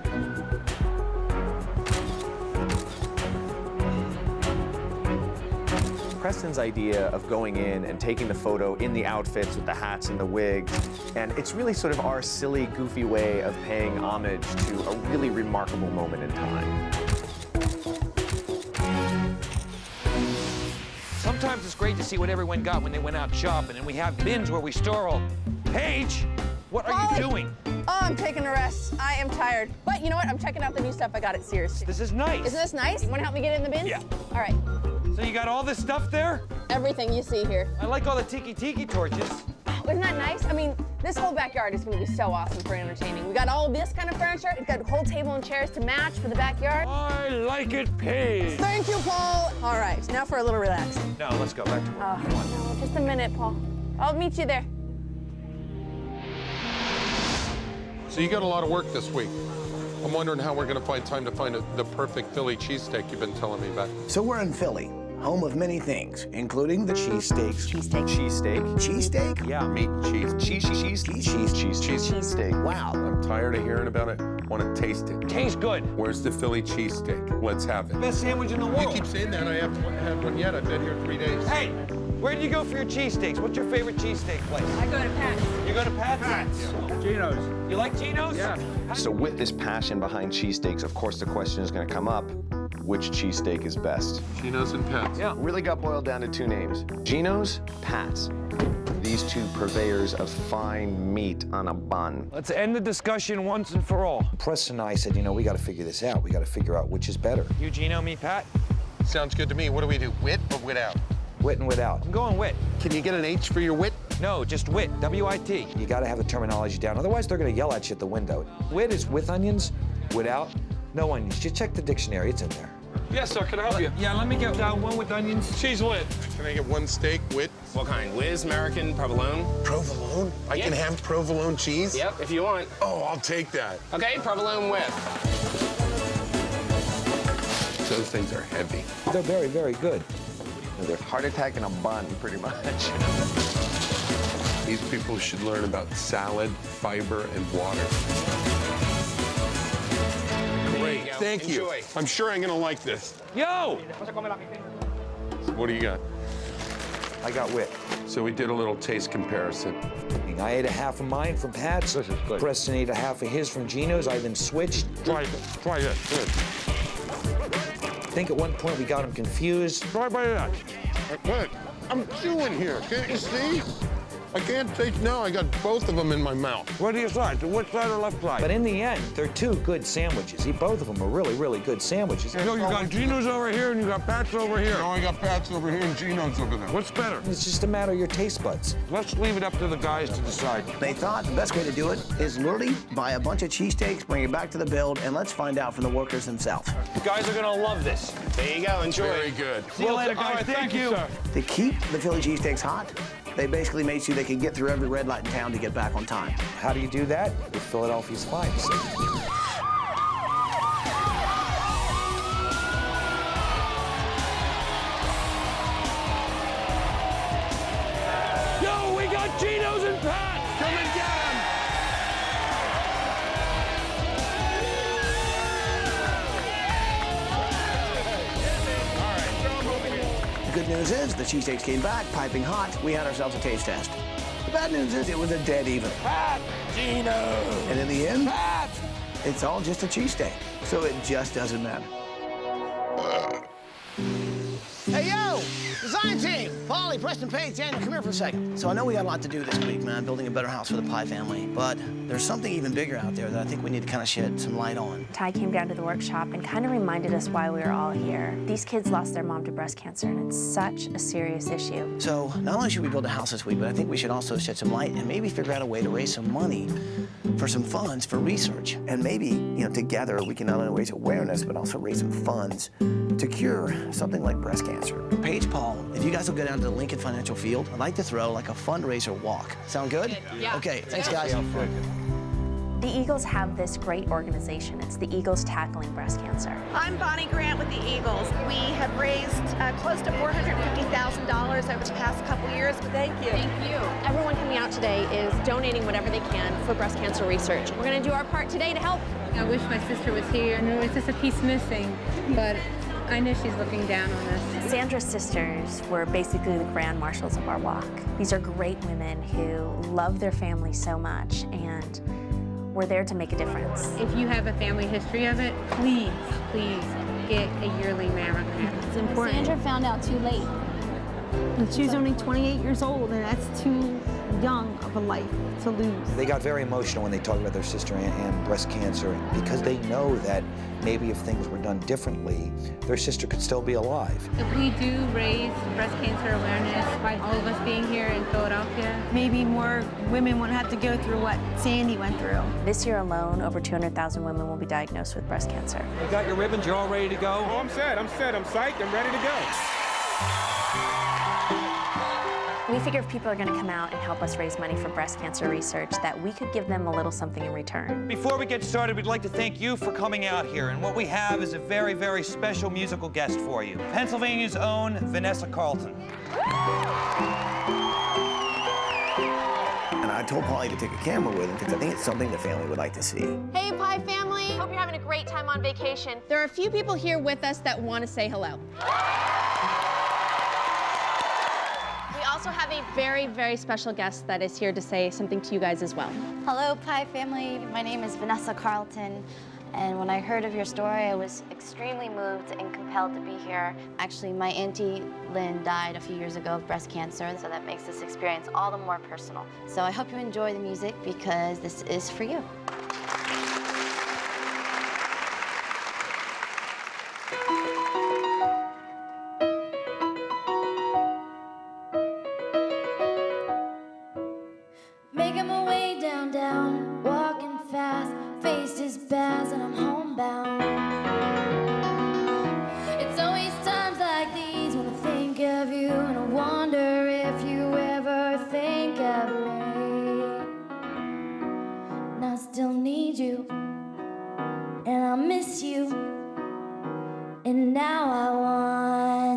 Preston's idea of going in and taking the photo in the outfits with the hats and the wigs, and it's really sort of our silly, goofy way of paying homage to a really remarkable moment in time. Sometimes it's great to see what everyone got when they went out shopping, and we have bins where we store all. Paige, what are you doing? Oh, I'm taking a rest. I am tired. But you know what? I'm checking out the new stuff I got at Sears. This is nice. Isn't this nice? You want to help me get it in the bins? Yeah. All right. So you got all this stuff there? Everything you see here. I like all the tiki torches. Isn't that nice? I mean, this whole backyard is going to be so awesome for entertaining. We got all this kind of furniture. We've got a whole table and chairs to match for the backyard. I like it, Paige. Thank you, Paul. All right, now for a little relaxing. No, let's go back to work. Oh, no, just a minute, Paul. I'll meet you there. So you got a lot of work this week. I'm wondering how we're going to find time to find the perfect Philly cheesesteak you've been telling me about. So we're in Philly, home of many things, including the cheesesteaks. Cheesesteak. Cheesesteak? Yeah. Meat, Cheesesteak. Wow. I'm tired of hearing about it. Want to taste it. Tastes good. Where's the Philly cheesesteak? Let's have it. Best sandwich in the world. You keep saying that. I haven't had one yet. I've been here 3 days. Hey, where do you go for your cheesesteaks? What's your favorite cheesesteak place? I go to Pat's. You go to Pat's? Yeah. Geno's. You like Geno's? Yeah. So with this passion behind cheesesteaks, of course the question is going to come up, which cheesesteak is best? Geno's and Pat's. Yeah. Really got boiled down to two names. Geno's, Pat's. These two purveyors of fine meat on a bun. Let's end the discussion once and for all. Preston and I said, you know, we got to figure this out. We got to figure out which is better. You Geno, me Pat? Sounds good to me. What do we do? Wit or without? Wit and without. I'm going wit. Can you get an H for your wit? No, just wit. W-I-T. You got to have the terminology down. Otherwise, they're going to yell at you at the window. Wit is with onions. Without, no onions. Just check the dictionary. It's in there. Yes, sir. Can I help you? Yeah, let me get one with onions. Cheese wit. Can I get one steak, wit? What kind? Whiz, American, provolone? Provolone? I can have provolone cheese? Yep, if you want. Oh, I'll take that. Okay, provolone with. Those things are heavy. They're very, very good. They're heart attack in a bun, pretty much. These people should learn about salad, fiber, and water. Great, thank you. Enjoy. I'm sure I'm gonna like this. Yo! What do you got? I got wit. So we did a little taste comparison. I ate a half of mine from Pat's. This is good. Preston ate a half of his from Geno's. I then switched. Try this. Good. I think at one point we got him confused. Try that. What? I'm chewing here, can't you see? I can't taste, no, I got both of them in my mouth. What do you decide? Which side or left side? But in the end, they're two good sandwiches. Both of them are really, really good sandwiches. No, you got Geno's over here and you got Pat's over here. No, I got Pat's over here and Geno's over there. What's better? It's just a matter of your taste buds. Let's leave it up to the guys to decide. They thought the best way to do it is literally buy a bunch of cheesesteaks, bring it back to the build, and let's find out from the workers themselves. You guys are gonna love this. There you go. Enjoy. Very good. See you later, guys. Thank you. To keep the Philly cheesesteaks hot, They basically made sure they could get through every red light in town to get back on time. How do you do that? With Philadelphia's finest. Yo, we got Geno's and Pat! Come and get him! The good news is the cheesesteaks came back, piping hot. We had ourselves a taste test. The bad news is it was a dead even. Pat! Gino! And in the end, Pat! it's all just a cheesesteak. So it just doesn't matter. Hey, yo! Design team! Polly, Preston, Paige, Daniel, come here for a second. So I know we got a lot to do this week, man, building a better house for the Pye family. But there's something even bigger out there that I think we need to kind of shed some light on. Ty came down to the workshop and kind of reminded us why we were all here. These kids lost their mom to breast cancer, and it's such a serious issue. So not only should we build a house this week, but I think we should also shed some light and maybe figure out a way to raise some money for some funds for research. And maybe, you know, together we can not only raise awareness, but also raise some funds to cure something like breast cancer. Paige, Paul, if you guys will go down to the Lincoln Financial Field, I'd like to throw like a fundraiser walk. Sound good? Yeah. Okay, thanks guys. The Eagles have this great organization. It's the Eagles Tackling Breast Cancer. I'm Bonnie Grant with the Eagles. We have raised close to $450,000 over the past couple years. Thank you. Thank you. Everyone coming out today is donating whatever they can for breast cancer research. We're going to do our part today to help. I wish my sister was here. I know it's just a piece missing, but I know she's looking down on us. Sandra's sisters were basically the grand marshals of our walk. These are great women who love their family so much, and we're there to make a difference. If you have a family history of it, please, please get a yearly mammogram. It's important. Sandra found out too late. And she was only 28 years old, and that's too young of a life to lose. They got very emotional when they talked about their sister and breast cancer because they know that maybe if things were done differently, their sister could still be alive. If we do raise breast cancer awareness by all of us being here in Philadelphia, Maybe more women won't have to go through what Sandy went through. This year alone, over 200,000 women will be diagnosed with breast cancer. You got your ribbons, you're all ready to go? Oh, I'm set, I'm psyched, I'm ready to go. We figure if people are going to come out and help us raise money for breast cancer research, that we could give them a little something in return. Before we get started, we'd like to thank you for coming out here. And what we have is a very, very special musical guest for you. Pennsylvania's own Vanessa Carlton. And I told Polly to take a camera with him because I think it's something the family would like to see. Hey, Pye family. Hope you're having a great time on vacation. There are a few people here with us that want to say hello. We also have a very, very special guest that is here to say something to you guys as well. Hello, Pye family. My name is Vanessa Carlton. And when I heard of your story, I was extremely moved and compelled to be here. Actually, my Auntie Lynn died a few years ago of breast cancer, so that makes this experience all the more personal. So I hope you enjoy the music because this is for you. Making my way down, walking fast, face is bad and I'm homebound. It's always times like these when I think of you and I wonder if you ever think of me. And I still need you and I miss you. And now I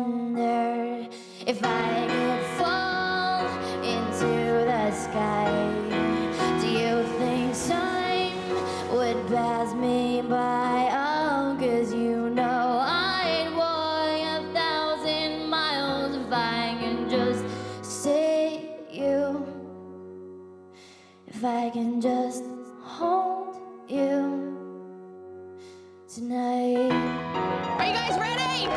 wonder if I could fall into the sky. Do you think time would pass me by? Oh, 'cause you know I'd walk 1,000 miles if I can just see you. If I can just hold you tonight. Are you guys ready?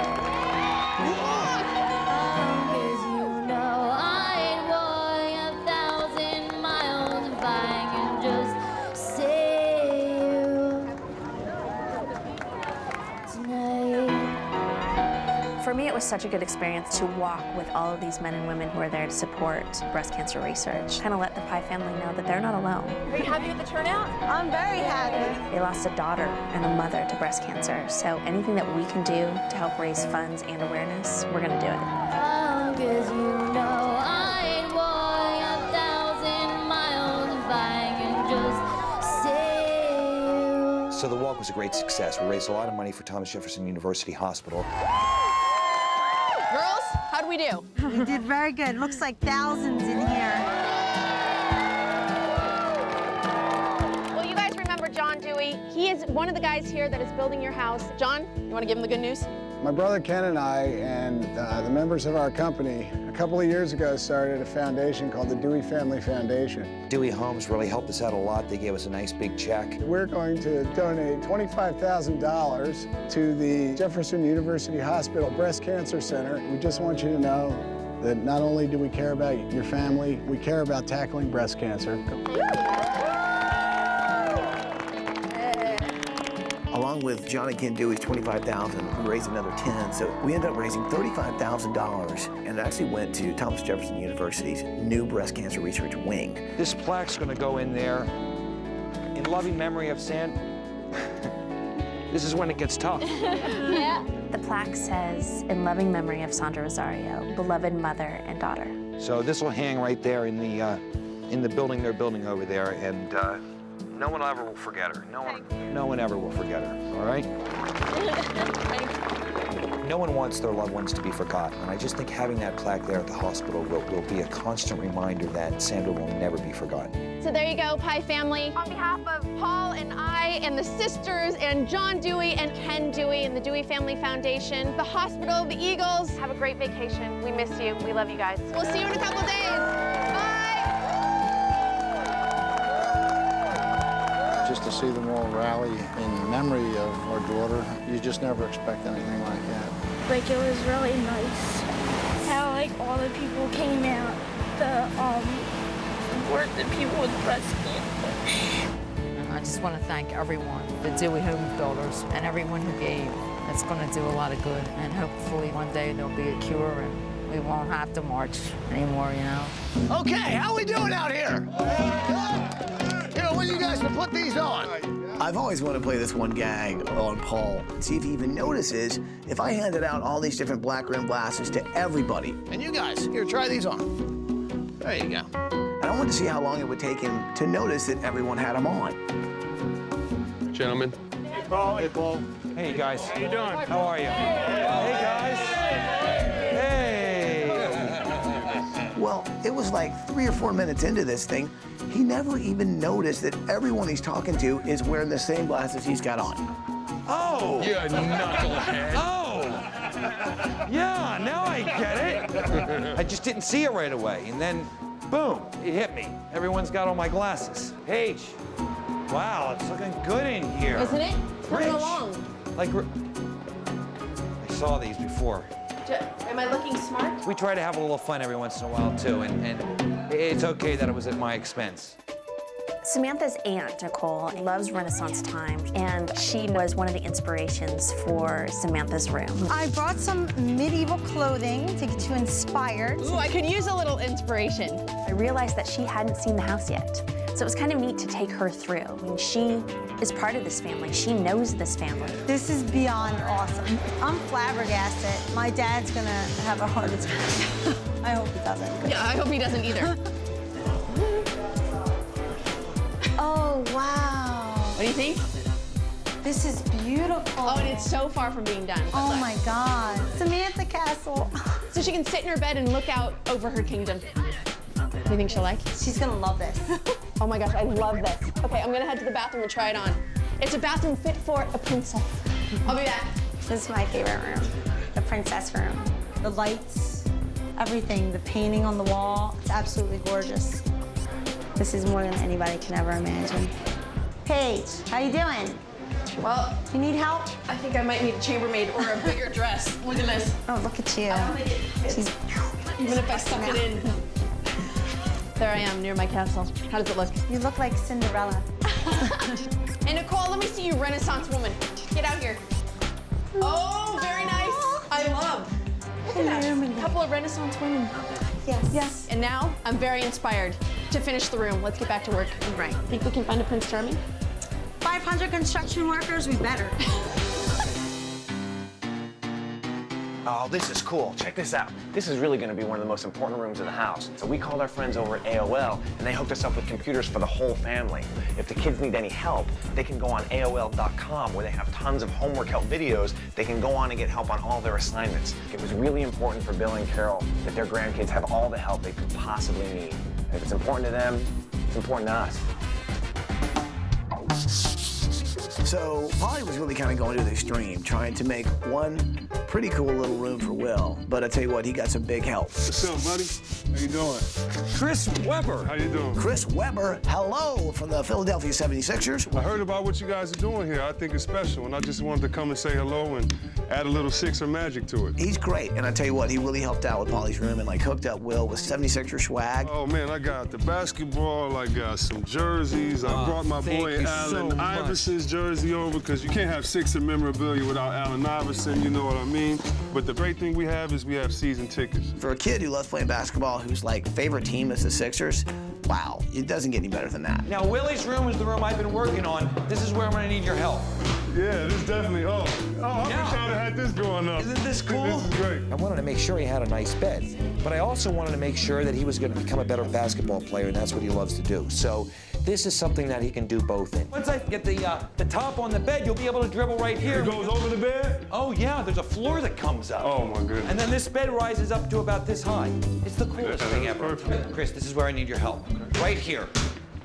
For me, it was such a good experience to walk with all of these men and women who are there to support breast cancer research. Kind of let the Pye family know that they're not alone. Are you happy with the turnout? I'm very happy. They lost a daughter and a mother to breast cancer, so anything that we can do to help raise funds and awareness, we're gonna do it. Oh, 'cause you know I'd walk So the walk was a great success. We raised a lot of money for Thomas Jefferson University Hospital. Girls, how'd we do? We did very good. Looks like thousands in here. Well, you guys remember John Dewey. He is one of the guys here that is building your house. John, you want to give him the good news? My brother Ken and I and the members of our company a couple of years ago started a foundation called the Dewey Family Foundation. Dewey Homes really helped us out a lot. They gave us a nice big check. We're going to donate $25,000 to the Jefferson University Hospital Breast Cancer Center. We just want you to know that not only do we care about your family, we care about tackling breast cancer. Along with John and Ken Dewey's $25,000, we raised another 10, so we ended up raising $35,000, and it actually went to Thomas Jefferson University's new breast cancer research wing. This plaque's gonna go in there in loving memory of Sandra. This is when it gets tough. Yeah. The plaque says, in loving memory of Sandra Rosario, beloved mother and daughter. So this will hang right there in the building they're building over there, and no one ever will forget her. No one ever will forget her, all right? No one wants their loved ones to be forgotten, and I just think having that plaque there at the hospital will be a constant reminder that Sandra will never be forgotten. So there you go, Pie family. On behalf of Paul and I and the sisters and John Dewey and Ken Dewey and the Dewey Family Foundation, the hospital, the Eagles, have a great vacation. We miss you. We love you guys. We'll see you in a couple days. Bye. Just to see them all rally in memory of our daughter, you just never expect anything like that. Like, it was really nice how, like, all the people came out, support the people with breast cancer. I just want to thank everyone, the Dewey Home Builders, and everyone who gave. It's going to do a lot of good, and hopefully one day there'll be a cure and we won't have to march anymore, you know. Okay, how we doing out here? Here, when you guys can put these on? I've always wanted to play this one gag on Paul, see if he even notices if I handed out all these different black rim glasses to everybody. And you guys, here, try these on. There you go. And I wanted to see how long it would take him to notice that everyone had them on. Gentlemen. Hey, Paul. Hey, Paul. Hey, guys. How you doing? How are you? Hey, guys. Hey. Well, it was like 3 or 4 minutes into this thing, he never even noticed that everyone he's talking to is wearing the same glasses he's got on. Oh! You knucklehead. Oh! Yeah, now I get it. I just didn't see it right away, and then, boom, it hit me. Everyone's got all my glasses. Paige, wow, it's looking good in here. Isn't it? It's coming along. Like, I saw these before. Am I looking smart? We try to have a little fun every once in a while, too, and it's okay that it was at my expense. Samantha's aunt, Nicole, loves Renaissance time, and she was one of the inspirations for Samantha's room. I brought some medieval clothing to get you inspired. Ooh, I could use a little inspiration. I realized that she hadn't seen the house yet, so it was kind of neat to take her through. I mean, she is part of this family. She knows this family. This is beyond awesome. I'm flabbergasted. My dad's gonna have a heart attack. I hope he doesn't. Yeah, I hope he doesn't either. Oh, wow. What do you think? This is beautiful. Oh, and it's so far from being done. Oh my God. Samantha Castle. So she can sit in her bed and look out over her kingdom. Do you think she'll like? She's gonna love this. Oh my gosh, I love this. Okay, I'm gonna head to the bathroom and try it on. It's a bathroom fit for a princess. I'll be back. This is my favorite room, the princess room. The lights, everything, the painting on the wall, it's absolutely gorgeous. This is more than anybody can ever imagine. Paige, how you doing? Well, you need help? I think I might need a chambermaid or a bigger dress. Look at this. Oh, look at you. I don't think it fits. Even if I stuck it in. There I am, near my castle. How does it look? You look like Cinderella. And Nicole, let me see you, Renaissance woman. Get out here. Oh, very nice. I love. Look at that. A couple of Renaissance women. Yes. Yes. And now I'm very inspired to finish the room. Let's get back to work. Right. Think we can find a Prince Charming? 500 construction workers, we better. Oh, this is cool. Check this out. This is really going to be one of the most important rooms of the house. So we called our friends over at AOL, and they hooked us up with computers for the whole family. If the kids need any help, they can go on AOL.com, where they have tons of homework help videos. They can go on and get help on all their assignments. It was really important for Bill and Carole that their grandkids have all the help they could possibly need. And if it's important to them, it's important to us. So Polly was really kind of going to the extreme, trying to make one pretty cool little room for Will. But I tell you what, he got some big help. What's up, buddy? How you doing? Chris Webber. How you doing? Chris Webber, hello, from the Philadelphia 76ers. I heard about what you guys are doing here. I think it's special, and I just wanted to come and say hello and add a little Sixer magic to it. He's great, and I tell you what, he really helped out with Polly's room and like hooked up Will with 76er swag. Oh man, I got the basketball, I got some jerseys. I brought my boy Allen Iverson's jersey over, because you can't have Sixer memorabilia without Allen Iverson, you know what I mean? But the great thing we have is we have season tickets. For a kid who loves playing basketball, whose like favorite team is the Sixers, wow, it doesn't get any better than that. Now, Willie's room is the room I've been working on. This is where I'm gonna need your help. Yeah, this definitely, I wish I'd have had this going up. Isn't this cool? This is great. I wanted to make sure he had a nice bed, but I also wanted to make sure that he was going to become a better basketball player, and that's what he loves to do. So this is something that he can do both in. Once I get the top on the bed, you'll be able to dribble right here. It goes over the bed? Oh, yeah, there's a floor that comes up. Oh, my goodness. And then this bed rises up to about this high. It's the coolest thing ever. Perfect. Chris, this is where I need your help. Right here.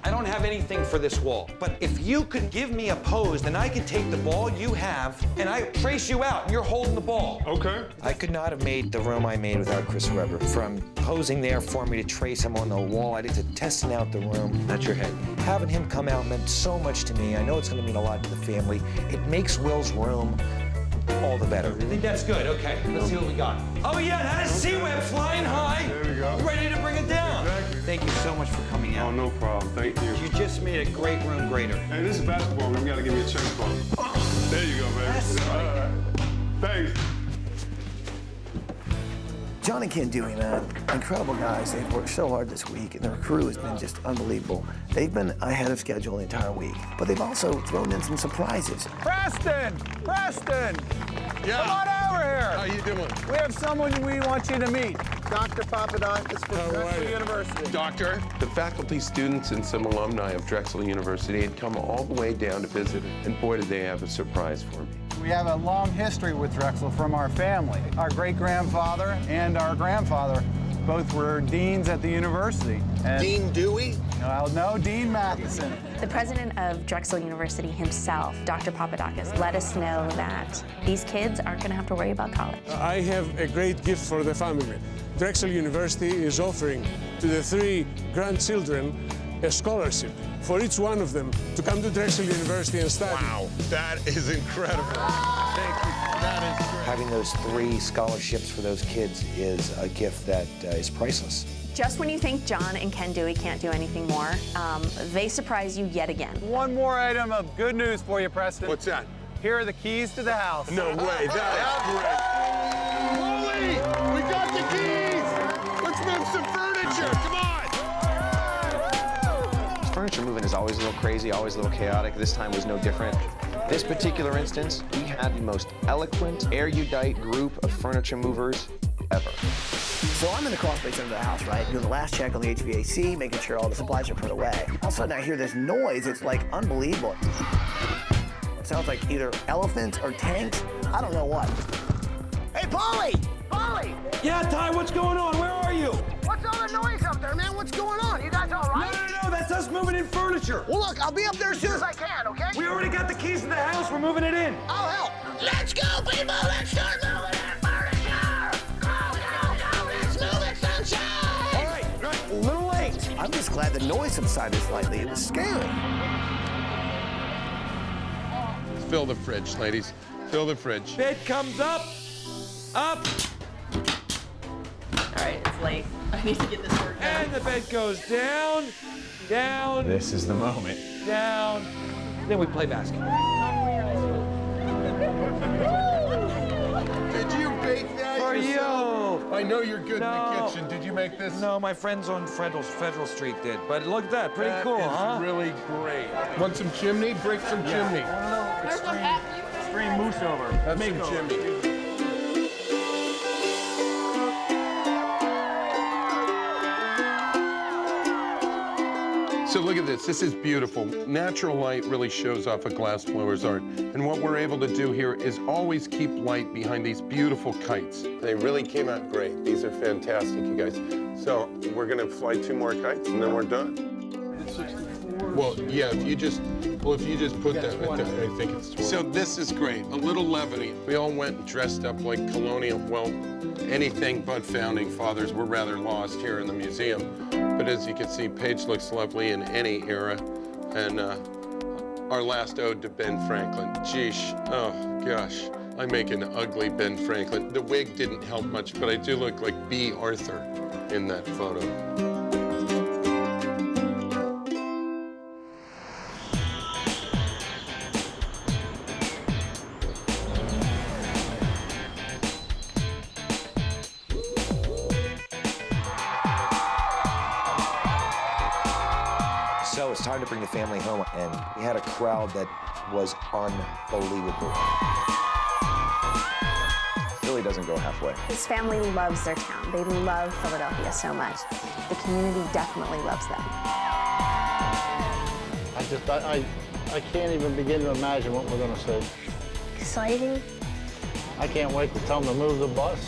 I don't have anything for this wall, but if you could give me a pose, then I could take the ball you have and I trace you out and you're holding the ball. Okay. I could not have made the room I made without Chris Webber. From posing there for me to trace him on the wall, I did to testing out the room. That's your head. Having him come out meant so much to me. I know it's going to mean a lot to the family. It makes Will's room all the better. I think that's good. Okay, let's see what we got. Oh yeah, that is C-Web flying high. There we go. Ready to bring it down. Exactly. Thank you so much for coming out. Oh, no problem. Thank you. You just made a great room greater. Hey, this is basketball room. You gotta give me a check bump. There you go, baby. That's All right. Thanks. John and Ken Dewey, man, incredible guys. They've worked so hard this week, and their crew has been just unbelievable. They've been ahead of schedule the entire week, but they've also thrown in some surprises. Preston! Preston! Yeah. Come on over here. How you doing? We have someone we want you to meet. Dr. Papadakis from Drexel University. Doctor? The faculty, students, and some alumni of Drexel University had come all the way down to visit, and boy, did they have a surprise for me. We have a long history with Drexel from our family. Our great-grandfather and our grandfather both were deans at the university. And Dean Dewey? No, Dean Matheson. The president of Drexel University himself, Dr. Papadakis, let us know that these kids aren't going to have to worry about college. I have a great gift for the family. Drexel University is offering to the 3 grandchildren a scholarship for each one of them to come to Drexel University and study. Wow, that is incredible. Thank you. That is great. Having those 3 scholarships for those kids is a gift that is priceless. Just when you think John and Ken Dewey can't do anything more, they surprise you yet again. One more item of good news for you, Preston. What's that? Here are the keys to the house. No way, that is great. Holy, we got the keys. Let's move some furniture, come on. Furniture moving is always a little crazy, always a little chaotic. This time was no different. This particular instance, we had the most eloquent, erudite group of furniture movers ever. So I'm in the crawl space under the house, right? Doing the last check on the HVAC, making sure all the supplies are put away. All of a sudden I hear this noise. It's like unbelievable. It sounds like either elephants or tanks. I don't know what. Hey, Polly! Polly! Yeah, Ty, what's going on? Where are you? What's all the noise up there, man? What's going on? You guys all right? No, that's us moving in furniture. Well, look, I'll be up there as soon as I can, okay? We already got the keys to the house. We're moving it in. I'll help. Let's go, people! Let's start moving in furniture! Go, go, go! Let's move it, sunshine! All right, a little late. I'm just glad the noise subsided slightly. It was scary. Fill the fridge, ladies. Fill the fridge. Bed comes up. Up. All right, it's late. I need to get this work done. And the bed goes down, down. This is the moment. Down. Then we play basketball. Did you bake that For yourself? you. I know you're good in the kitchen. Did you make this? No, my friends on Federal Street did. But look at that, pretty cool, huh? Really great. Want some chimney? Break some chimney. Extreme moose over. Have some chimney. So look at this. This is beautiful. Natural light really shows off a glass blower's art. And what we're able to do here is always keep light behind these beautiful kites. They really came out great. These are fantastic, you guys. So we're going to fly 2 more kites, and then we're done. Well, yeah, if you just put that right there, I think it's 20. So this is great, a little levity. We all went and dressed up like colonial, well, anything but founding fathers. We're rather lost here in the museum. But as you can see, Paige looks lovely in any era. And our last ode to Ben Franklin. Geesh, oh gosh, I make an ugly Ben Franklin. The wig didn't help much, but I do look like B. Arthur in that photo. So it's time to bring the family home, and we had a crowd that was unbelievable. Philly doesn't go halfway. His family loves their town. They love Philadelphia so much. The community definitely loves them. I can't even begin to imagine what we're going to see. Exciting. I can't wait to tell them to move the bus.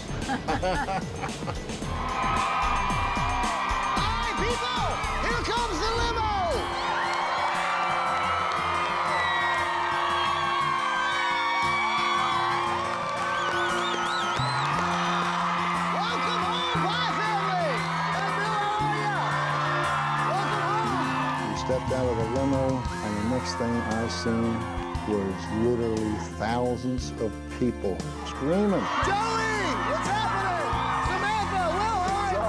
People, here comes the limo! Welcome home, my family! Hey, Bill, how are ya? Welcome home! We stepped out of the limo, and the next thing I seen was literally thousands of people screaming. Joey, what's happening? Samantha, Will, how are you?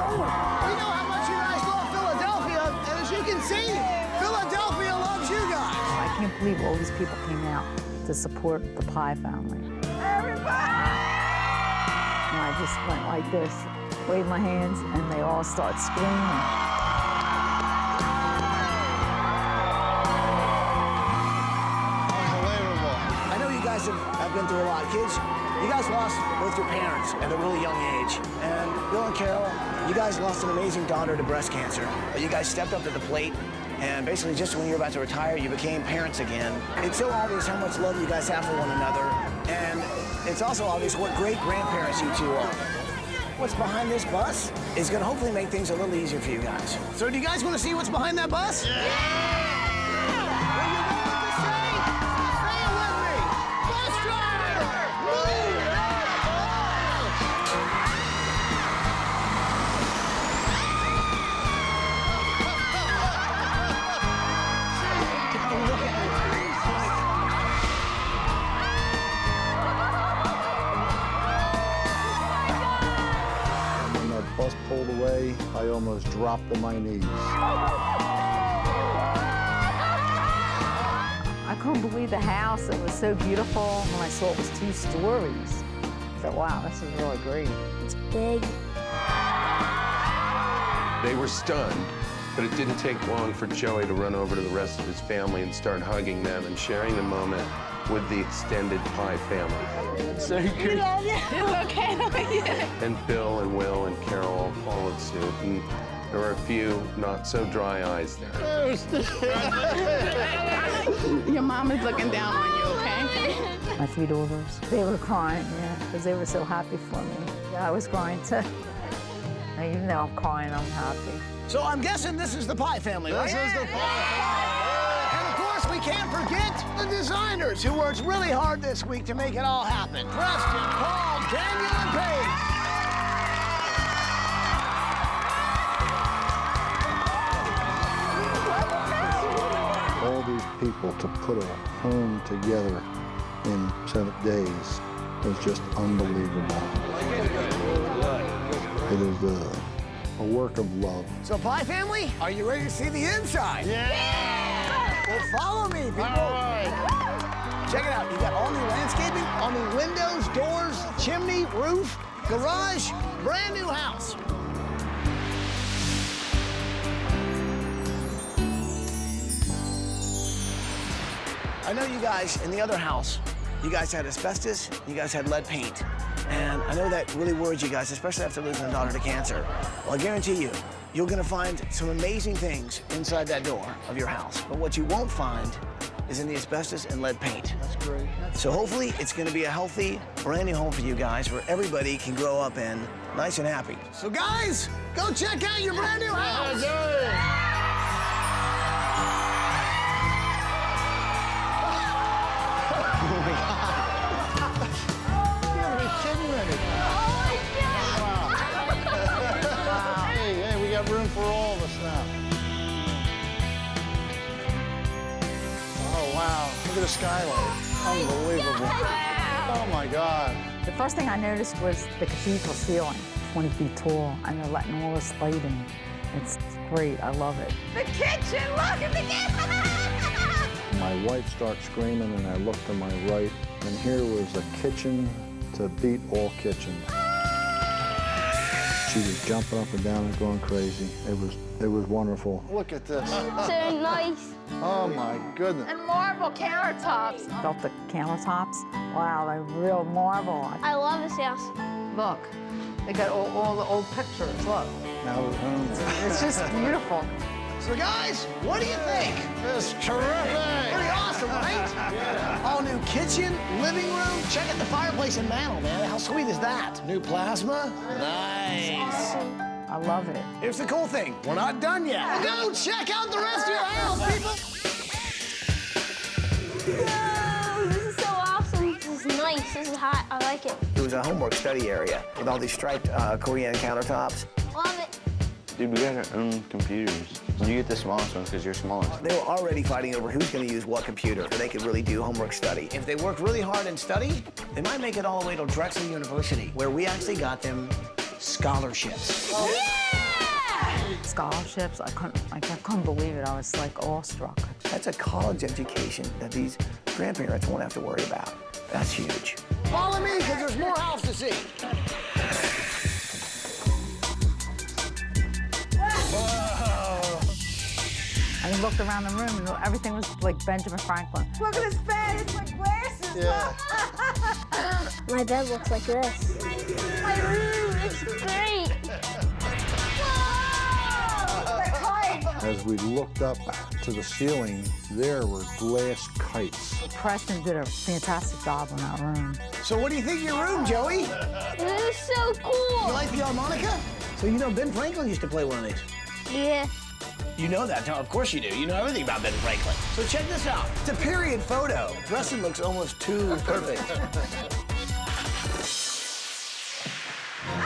We know how much you guys love Philadelphia, and as you can see, Philadelphia loves you guys. I can't believe all these people came out to support the Pye family. Everybody! And I just went like this, waved my hands, and they all start screaming. I know you guys have been through a lot. Kids, you guys lost both your parents at a really young age. And Bill and Carole, you guys lost an amazing daughter to breast cancer. But you guys stepped up to the plate, and basically just when you were about to retire, you became parents again. It's so obvious how much love you guys have for one another. And it's also obvious what great grandparents you two are. What's behind this bus is going to hopefully make things a little easier for you guys. So do you guys want to see what's behind that bus? Yeah! Bus pulled away, I almost dropped to my knees. I couldn't believe the house. It was so beautiful. When I saw it was 2 stories, I thought, wow, this is really great. It's big. They were stunned, but it didn't take long for Joey to run over to the rest of his family and start hugging them and sharing the moment with the extended Pye family. So We love you. It's okay. And Bill and Will and Carole followed suit, and there were a few not so dry eyes there. Your mom is looking down on you, okay? My 3 daughters, they were crying, yeah, because they were so happy for me. Yeah, I was crying too. And even though I'm crying, I'm happy. So I'm guessing this is the Pye family, right? This is the Pye family. And of course, we can't forget the designers who worked really hard this week to make it all happen. Preston, Paul, Daniel, and Paige. All these people to put a home together in 7 days was just unbelievable. It is a work of love. So Pye family, are you ready to see the inside? Yeah! Well, follow me, people. All right. Check it out. You got all new landscaping, all new windows, doors, chimney, roof, garage, brand new house. I know you guys in the other house, you guys had asbestos, you guys had lead paint. And I know that really worried you guys, especially after losing a daughter to cancer. Well, I guarantee you, you're gonna find some amazing things inside that door of your house. But what you won't find is in the asbestos and lead paint. That's great. So hopefully it's gonna be a healthy, brand new home for you guys where everybody can grow up in nice and happy. So guys, go check out your brand new house. Hey, we got room for all of us now. Oh, wow. Look at the skylight. Unbelievable. Oh, my God. The first thing I noticed was the cathedral ceiling, 20 feet tall, and they're letting all this light in. It's great. I love it. The kitchen, look at the kitchen! My wife starts screaming, and I look to my right, and here was a kitchen to beat all kitchens. She was jumping up and down and going crazy. It was wonderful. Look at this. So nice. Oh my goodness. And marble countertops. Felt the countertops. Wow, they're real marble. I love this house. Look, they got all the old pictures. Look, Now we're home. it's just beautiful. So guys, what do you think? It's terrific. Pretty awesome, right? Yeah. All new kitchen, living room. Check out the fireplace and mantel, man. How sweet is that? New plasma. Nice. I love it. Here's the cool thing. We're not done yet. Go check out the rest of your house, people. Whoa, this is so awesome. This is nice. This is hot. I like it. It was a homework study area with all these striped Korean countertops. Love it. Dude, we got our own computers. You get the smallest ones because you're smallest. They were already fighting over who's going to use what computer so they could really do homework study. If they work really hard and study, they might make it all the way to Drexel University, where we actually got them scholarships. Yeah! Scholarships, I couldn't believe it. I was like awestruck. That's a college education that these grandparents won't have to worry about. That's huge. Follow me, because there's more house to see. I looked around the room and everything was like Benjamin Franklin. Look at his bed, it's like glasses. Yeah. My bed looks like this. My room is great. As we looked up to the ceiling, there were glass kites. Preston did a fantastic job in that room. So what do you think of your room, Joey? This is so cool. You like the harmonica? So you know Ben Franklin used to play one of these. Yeah. You know that, of course you do. You know everything about Ben Franklin. So check this out. It's a period photo. Preston looks almost too perfect.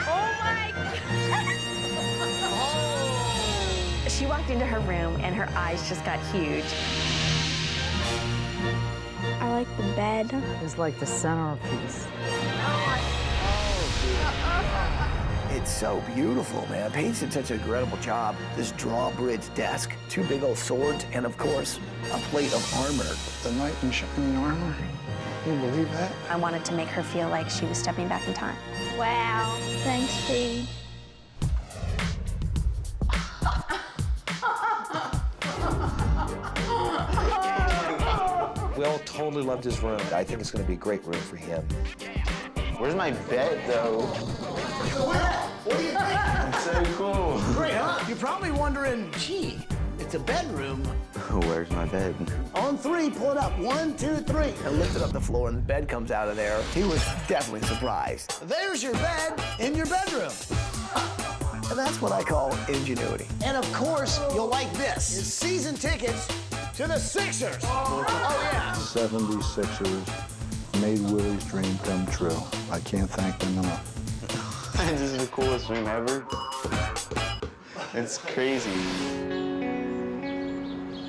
Oh my God. She walked into her room and her eyes just got huge. I like the bed. It was like the centerpiece. It's so beautiful, man. Paige did such an incredible job. This drawbridge desk, two big old swords, and of course, a plate of armor. The knight in shining armor. Can you believe that? I wanted to make her feel like she was stepping back in time. Wow. Thanks, Paige. We all totally loved his room. I think it's going to be a great room for him. Where's my bed, though? What do you think? It's so cool. Great, huh? You're probably wondering, gee, it's a bedroom. Where's my bed? On three, pull it up. 1, 2, 3. And lift it up the floor, and the bed comes out of there. He was definitely surprised. There's your bed in your bedroom. And that's what I call ingenuity. And of course, you'll like this. Is season tickets to the Sixers. Oh, yeah. 76ers made Willie's dream come true. I can't thank them enough. This is the coolest room ever. It's crazy.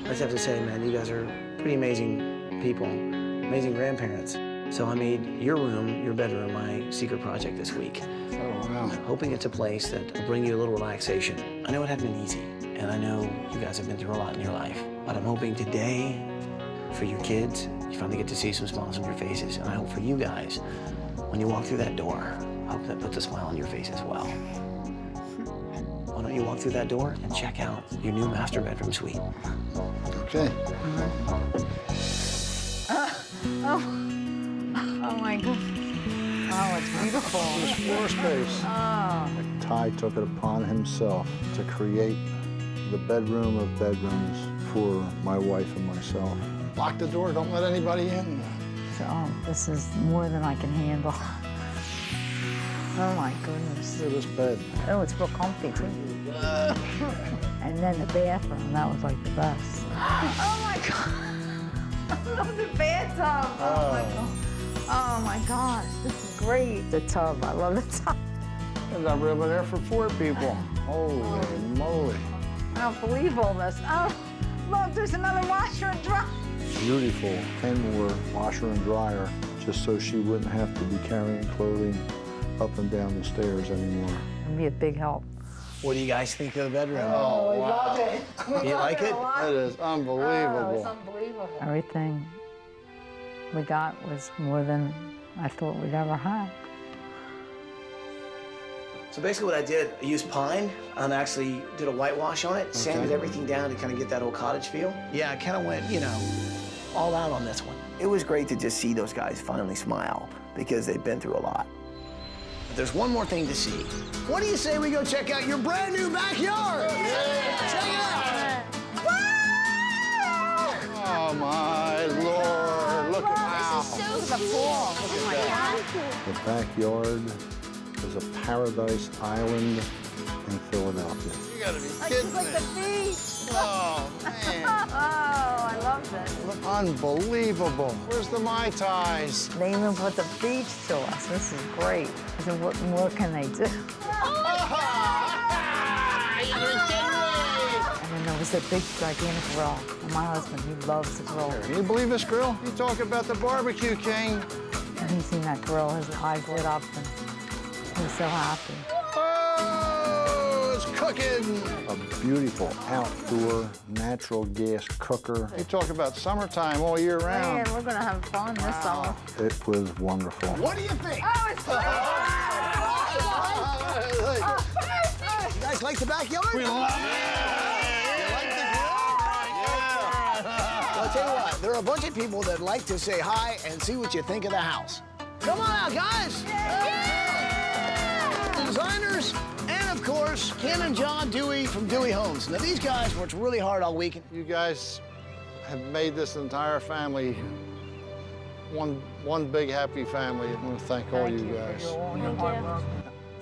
I just have to say, man, you guys are pretty amazing people, amazing grandparents. So I made your room, your bedroom, my secret project this week. Oh, wow. I'm hoping it's a place that will bring you a little relaxation. I know it hasn't been easy, and I know you guys have been through a lot in your life, but I'm hoping today, for your kids, you finally get to see some smiles on your faces, and I hope for you guys, when you walk through that door, I hope that puts a smile on your face as well. Why don't you walk through that door and check out your new master bedroom suite? Okay. Oh my God. Oh, it's beautiful. There's floor space. Oh. A Ty took it upon himself to create the bedroom of bedrooms for my wife and myself. Lock the door, don't let anybody in. Oh, this is more than I can handle. Oh my goodness. Look at this bed. Oh, it's real comfy too. And then the bathroom, that was like the best. Oh my God. I love the bathtub. Oh my God. Oh my gosh, this is great. The tub, I love the tub. There's a room in there for 4 people. Holy moly. I don't believe all this. Oh, look, there's another washer and dryer. Beautiful 10 more washer and dryer, just so she wouldn't have to be carrying clothing up and down the stairs anymore. It'd be a big help. What do you guys think of the bedroom? Oh, wow. Love it. You like it? That is unbelievable. Oh, it's unbelievable. Everything we got was more than I thought we'd ever have. So basically what I did, I used pine and actually did a whitewash on it, sanded everything down to kind of get that old cottage feel. Yeah, I kind of went, you know, all out on this one. It was great to just see those guys finally smile because they've been through a lot. But there's one more thing to see. What do you say we go check out your brand new backyard? Yeah. Check it out. Oh my Lord, look at This is so cool. Look at that. The backyard is a paradise island in Philadelphia. You gotta be It's like the beach. Oh, man. Oh, I love this. Look, unbelievable. Where's the Mai Tais? They even put the beach to us. This is great. I said, what more can they do? And then there was a big, gigantic grill. And my husband, he loves the grill. Can you believe this grill? You talk about the barbecue king. And he's seen that grill, his eyes lit up, and he's so happy. Oh, it's cooking. A beautiful outdoor natural gas cooker. You talk about summertime all year round. Man, we're gonna have fun this summer. It was wonderful. What do you think? Oh, it's great! You guys like the backyard? We love it! You like the grill? Yeah! Well, I'll tell you what, there are a bunch of people that like to say hi and see what you think of the house. Come on out, guys! The designers, and of course, Ken and John Dewey from Dewey Homes. Now, these guys worked really hard all weekend. You guys have made this entire family one big happy family. I want to thank all you guys.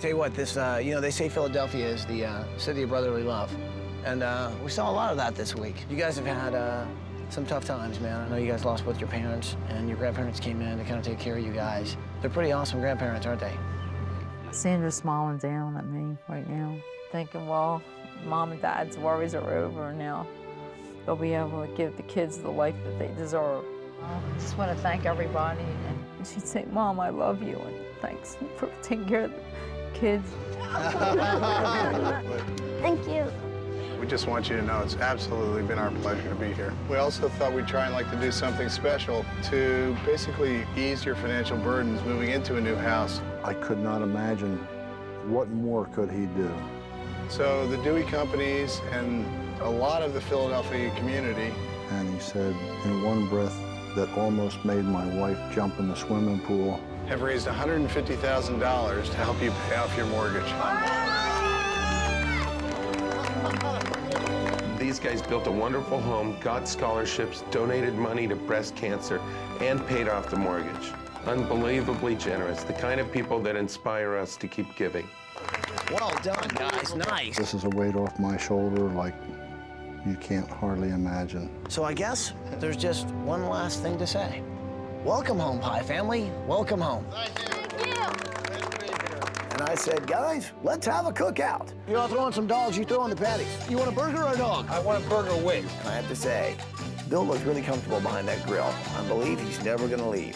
Tell you what, this, you know, they say Philadelphia is the city of brotherly love. And we saw a lot of that this week. You guys have had some tough times, man. I know you guys lost both your parents, and your grandparents came in to kind of take care of you guys. They're pretty awesome grandparents, aren't they? Sandra's smiling down at me right now, thinking, well, Mom and Dad's worries are over now. They'll be able to give the kids the life that they deserve. I just want to thank everybody. And she'd say, Mom, I love you, and thanks for taking care of the kids. Thank you. We just want you to know it's absolutely been our pleasure to be here. We also thought we'd try and like to do something special to basically ease your financial burdens moving into a new house. I could not imagine what more could he do. So the Dewey companies and a lot of the Philadelphia community. And he said in one breath that almost made my wife jump in the swimming pool. Have raised $150,000 to help you pay off your mortgage. These guys built a wonderful home, got scholarships, donated money to breast cancer, and paid off the mortgage. Unbelievably generous, the kind of people that inspire us to keep giving. Well done, guys. Nice. This is a weight off my shoulder like you can't hardly imagine. So I guess there's just one last thing to say. Welcome home, Pie family. Welcome home. Thank you. And I said, guys, let's have a cookout. You're all throwing some dogs, you throw on the patties. You want a burger or a dog? I want a burger wing. And I have to say, Bill looks really comfortable behind that grill. I believe he's never gonna leave.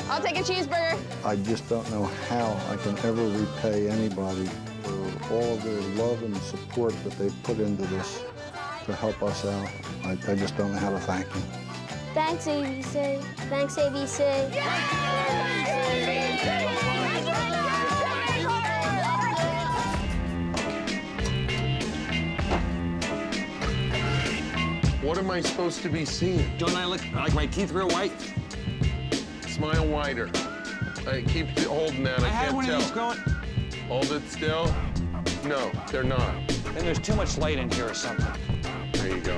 I'll take a cheeseburger. I just don't know how I can ever repay anybody for all of their love and support that they've put into this to help us out. I just don't know how to thank them. Thanks, ABC. Thanks, ABC. What am I supposed to be seeing? Don't I look like my teeth real white? Smile wider. Keep holding that, I had can't one tell. of these going. Hold it still. No, they're not. Then there's too much light in here or something. There you go.